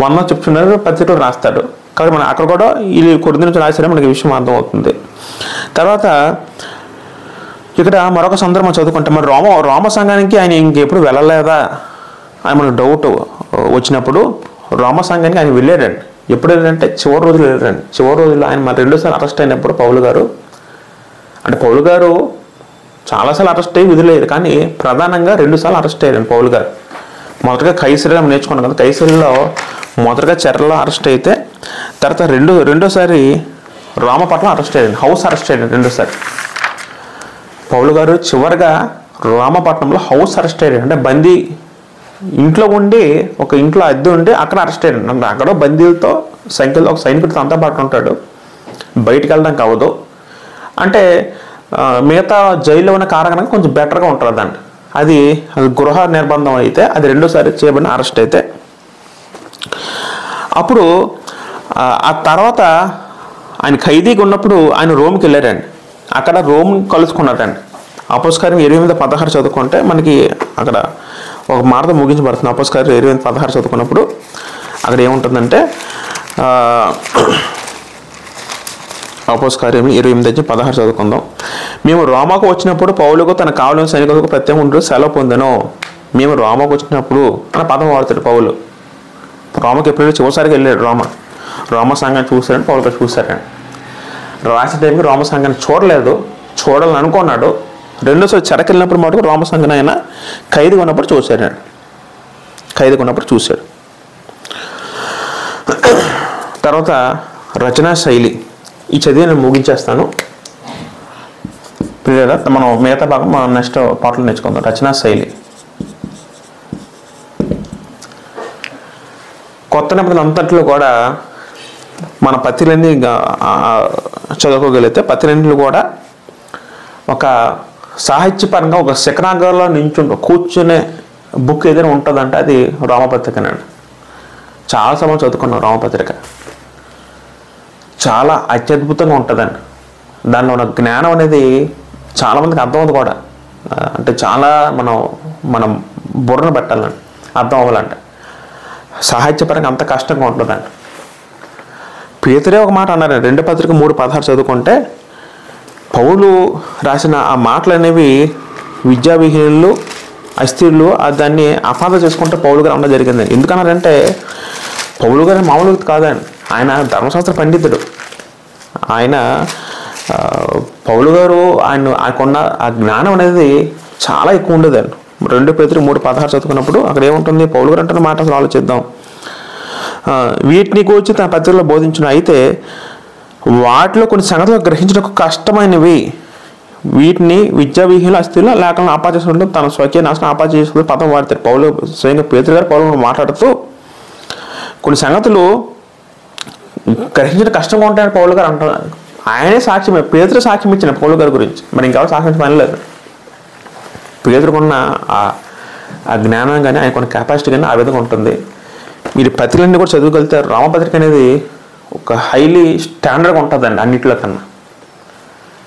వందనాలు చెప్తున్నారు పత్రికలు రాస్తాడు. కాబట్టి మనం అక్కడ కూడా వీళ్ళు కొరింథీ నుంచి రాశారే మనకి విషయం అర్థమవుతుంది. తర్వాత ఇక్కడ మరొక సందర్భం చదువుకుంటే, మరి రోమ సంఘానికి ఆయన ఇంకెప్పుడు వెళ్ళలేదా అని మనకు డౌట్ వచ్చినప్పుడు రోమ సంఘానికి ఆయన వెళ్ళాడండి. ఎప్పుడు వెళ్ళాడంటే చివరి రోజులు వెళ్ళాడండి. చివరి రోజుల్లో ఆయన మరి 2 సార్లు అరెస్ట్ అయినప్పుడు పౌలు గారు చాలాసార్లు అరెస్ట్ అయ్యి విధులేదు, కానీ ప్రధానంగా 2 సార్లు అరెస్ట్ అయ్యారండి పౌలు గారు. మొదటగా కైసరీలో నేర్చుకున్నాం కదా, కైసరీలో మొదటగా చెరలో అరెస్ట్ అయితే, తర్వాత రెండోసారి రామపట్నం అరెస్ట్ అయ్యాడు, హౌస్ అరెస్ట్ అయ్యాడు 2సారి. పౌలు గారు చివరిగా రామపట్నంలో హౌస్ అరెస్ట్ అయ్యాడు. అంటే బందీ ఇంట్లో ఉండి, ఒక ఇంట్లో అద్దె ఉండి అక్కడ అరెస్ట్ అయ్యాడు. అంటే అక్కడ బందీలతో సంఖ్యలో ఒక సైనికుడితో అంతా పాటు ఉంటాడు, బయటికి వెళ్ళడానికి అవ్వదు. అంటే మిగతా జైల్లో ఉన్న కారణంగా కొంచెం బెటర్గా ఉంటుంది దాన్ని. అది గృహ నిర్బంధం అయితే, అది 2సారి చేయబడిన అరెస్ట్ అయితే. అప్పుడు ఆ తర్వాత ఆయన ఖైదీగా ఉన్నప్పుడు ఆయన రోమ్కి వెళ్ళారండి. అక్కడ రోమ్ కలుసుకున్నారండి. అపోస్తలుల 28:16 చదువుకుంటే మనకి అక్కడ ఒక మాట ముగించబడుతుంది. అపోస్తలుల 28:16 చదువుకున్నప్పుడు అక్కడ ఏముంటుందంటే, అపోస్తలుల 28:16 చదువుకుందాం. మేము రోమాకు వచ్చినప్పుడు పౌలుకు తన కావలసిన సైనికులకు ప్రత్యేక సెలవు పొందాను. మేము రోమాకు వచ్చినప్పుడు అన్న పదం వాడుతాడు పౌలు. రోమకి ఎప్పుడైతే చివరిసారిగా వెళ్ళాడు, రోమ సంఘాన్ని చూశాడని పౌలు గారు చూశారండి. రాసే టైంకి రోమ సంఘాన్ని చూడాలని అనుకున్నాడు. 2సారి చెరకెళ్ళినప్పుడు మటుకు రోమ సంఘాన్ని ఆయన ఖైదీగా ఉన్నప్పుడు చూశాడు. తర్వాత రచనా శైలి, ఈ చదివి నేను ముగించేస్తాను. ప్రియరా మనం మిగతా భాగం మనం నెక్స్ట్ పాటలు నేర్చుకుందాం. రచనా శైలి. కొత్త నిబంధన అంతట్లో కూడా మన పత్రికలన్నీ చదువుకోగలిగితే పత్రికలు కూడా ఒక సాహిత్యపరంగా ఒక శిఖరాగ్రంలో కూర్చునే బుక్ ఏదైనా ఉంటుందంటే అది రామపత్రికనండి. చాలా సమయం చదువుకున్నాం రామపత్రిక. చాలా అత్యద్భుతంగా ఉంటుందండి. దానిలో ఉన్న జ్ఞానం అనేది చాలామందికి అర్థమవుతుంది కూడా. అంటే చాలా మనం బుర్రను పెట్టాలండి అర్థం అవ్వాలంటే. సాహిత్యపరంగా అంత కష్టంగా ఉంటుందండి. పేతురే ఒక మాట అన్నారు, 2 పత్రిక 3:16 చదువుకుంటే పౌలు రాసిన ఆ మాటలు అనేవి విద్యావిహీనులు అస్థిరులు దాన్ని అపార్థం చేసుకుంటే పౌలు గారు అన్న జరిగింది. ఎందుకన్నారంటే పౌలు గారు మామూలు వ్యక్తి కాదండి. ఆయన ధర్మశాస్త్ర పండితుడు. ఆయన పౌలు గారు ఆయనకున్న ఆ జ్ఞానం అనేది చాలా ఎక్కువ ఉండేదండి. 2 పేతురు 3:16 చదువుకున్నప్పుడు అక్కడ ఏముంటుంది, పౌలు గారు అంటున్న మాట అసలు ఆలోచిద్దాం. వీటిని కూర్చి తన పత్రికలో బోధించిన, అయితే వాటిలో కొన్ని సంగతులు గ్రహించడానికి కష్టమైనవి. వీటిని విద్యావిహీనులు అస్థిరులు లేఖలను ఆపాదించడం తన స్వకీయ నాశనం ఆపాదించే పదం వాడతారు. పౌలు స్వయంగా పేతురు గారు పౌలు మాట్లాడుతూ కొన్ని సంగతులు గ్రహించడం కష్టంగా ఉంటాయని పౌలు గారు అంటున్నారు. ఆయనే సాక్ష్యం, పేతురు సాక్ష్యం ఇచ్చిన పౌలు గారి గురించి. మరి ఇంకెవరు సాక్ష్యం పని లేదు. పేతురుకున్న ఆ జ్ఞానం కానీ ఆయనకున్న కెపాసిటీ కానీ ఆ విధంగా ఉంటుంది. మీరు పత్రికలన్నీ కూడా చదువుకెళ్తారు. రామపత్రిక అనేది ఒక హైలీ స్టాండర్డ్గా ఉంటుందండి అన్నింటిలో కన్నా.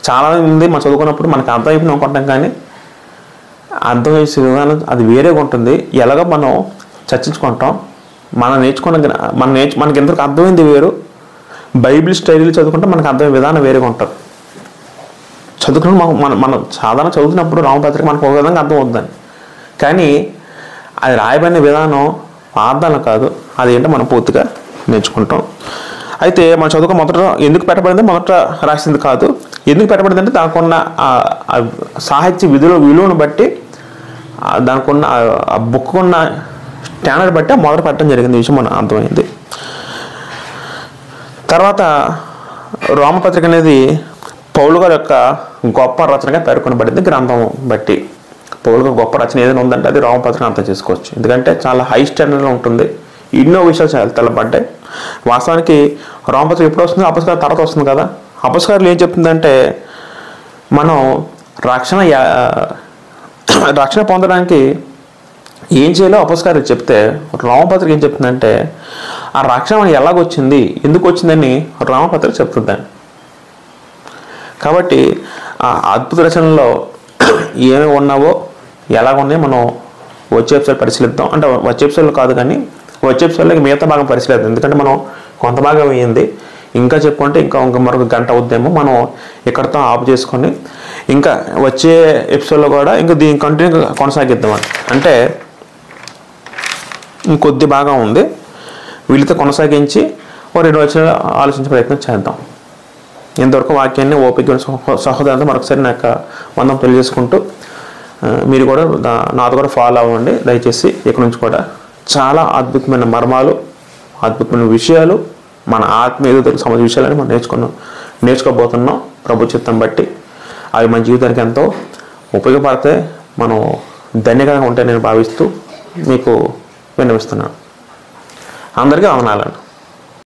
చాలామంది మనం చదువుకున్నప్పుడు మనకు అర్థమైపోయిన అనుకుంటాం, కానీ అర్థం చేసే విధానం అది వేరేగా ఉంటుంది. ఎలాగో మనం చర్చించుకుంటాం. మనకి ఎంతవరకు అర్థమైంది వేరు. బైబిల్ స్టైల్ చదువుకుంటే మనకు అర్థమయ్యే విధానం వేరేగా ఉంటుంది. చదువుకుని మనం సాధారణ చదువుతున్నప్పుడు రామపత్రిక మనకు ఒక విధంగా అర్థం అవుతుందని, కానీ అది రాయబడిన విధానం అర్థాలు కాదు. అది ఏంటో మనం పూర్తిగా నేర్చుకుంటాం. అయితే మనం చదువుకో మొదట ఎందుకు పెట్టబడింది, మొదట రాసింది కాదు. ఎందుకు పెట్టబడింది అంటే దానికున్న సాహిత్య విలువను బట్టి, దానికున్న ఆ బుక్ ఉన్న స్టాండర్డ్ బట్టి మొదట పెట్టడం జరిగింది. ఈ విషయం మనకు అర్థమైంది. తర్వాత రామపత్రిక అనేది పౌలు గారి యొక్క గొప్ప రచనగా పేర్కొనబడింది. గ్రంథం బట్టి పౌలు గారి గొప్ప రచన ఏదైనా ఉందంటే అది రామపత్రిక అర్థం చేసుకోవచ్చు. ఎందుకంటే చాలా హై స్టాండర్డ్లో ఉంటుంది. ఎన్నో విషయాలు చాలా తెల్లబడ్డాయి. వాస్తవానికి రామపత్రిక ఎప్పుడు వస్తుంది, అపస్కారం తర్వాత వస్తుంది కదా. అపస్కారాలు ఏం చెప్తుందంటే మనం రక్షణ పొందడానికి ఏం చేయాలో అపస్కారాలు చెప్తే, రామపత్రిక ఏం చెప్తుందంటే ఆ రక్షణ మనకి ఎలాగొచ్చింది, ఎందుకు వచ్చిందని రామపత్రిక చెప్తుందండి. కాబట్టి ఆ అద్భుత రచనలో ఏమి ఉన్నావో ఎలాగ ఉన్నాయో మనం వచ్చే ఎపిసోడ్ పరిశీలిద్దాం. అంటే వచ్చే ఎపిసోడ్లో కాదు, కానీ వచ్చే ఎపిసోడ్లోకి మిగతా భాగం పరిశీలిద్దాం. ఎందుకంటే మనం కొంత భాగం అయ్యింది, ఇంకా చెప్పుకుంటే ఇంకా మరొక గంట అవుద్దేమో. మనం ఇక్కడితో ఆఫ్ చేసుకొని ఇంకా వచ్చే ఎపిసోడ్లో కూడా ఇంకా దీన్ని కంటిన్యూ కొనసాగిద్దాం. అంటే ఇంకొద్ది భాగం ఉంది, వీళ్ళతో కొనసాగించి ఓ 2 వచ్చేలా ఆలోచించే ప్రయత్నం చేద్దాం. ఇంతవరకు వాక్యాన్ని ఓపిక సహోదరులతో మరొకసారి నా యొక్క వందం తెలియజేసుకుంటూ, మీరు కూడా నాతో కూడా ఫాలో అవ్వండి దయచేసి. ఇక్కడ నుంచి కూడా చాలా అద్భుతమైన మర్మాలు, అద్భుతమైన విషయాలు, మన ఆత్మీయ ఎదుగుదలకు సంబంధించిన విషయాలని మనం నేర్చుకోబోతున్నాం ప్రభు చిత్తం బట్టి. అవి మన జీవితానికి ఎంతో ఉపయోగపడితే మనం ధన్యకరంగా ఉంటాయని నేను భావిస్తూ మీకు విన్నవిస్తున్నాను. అందరికీ వందనాలండి.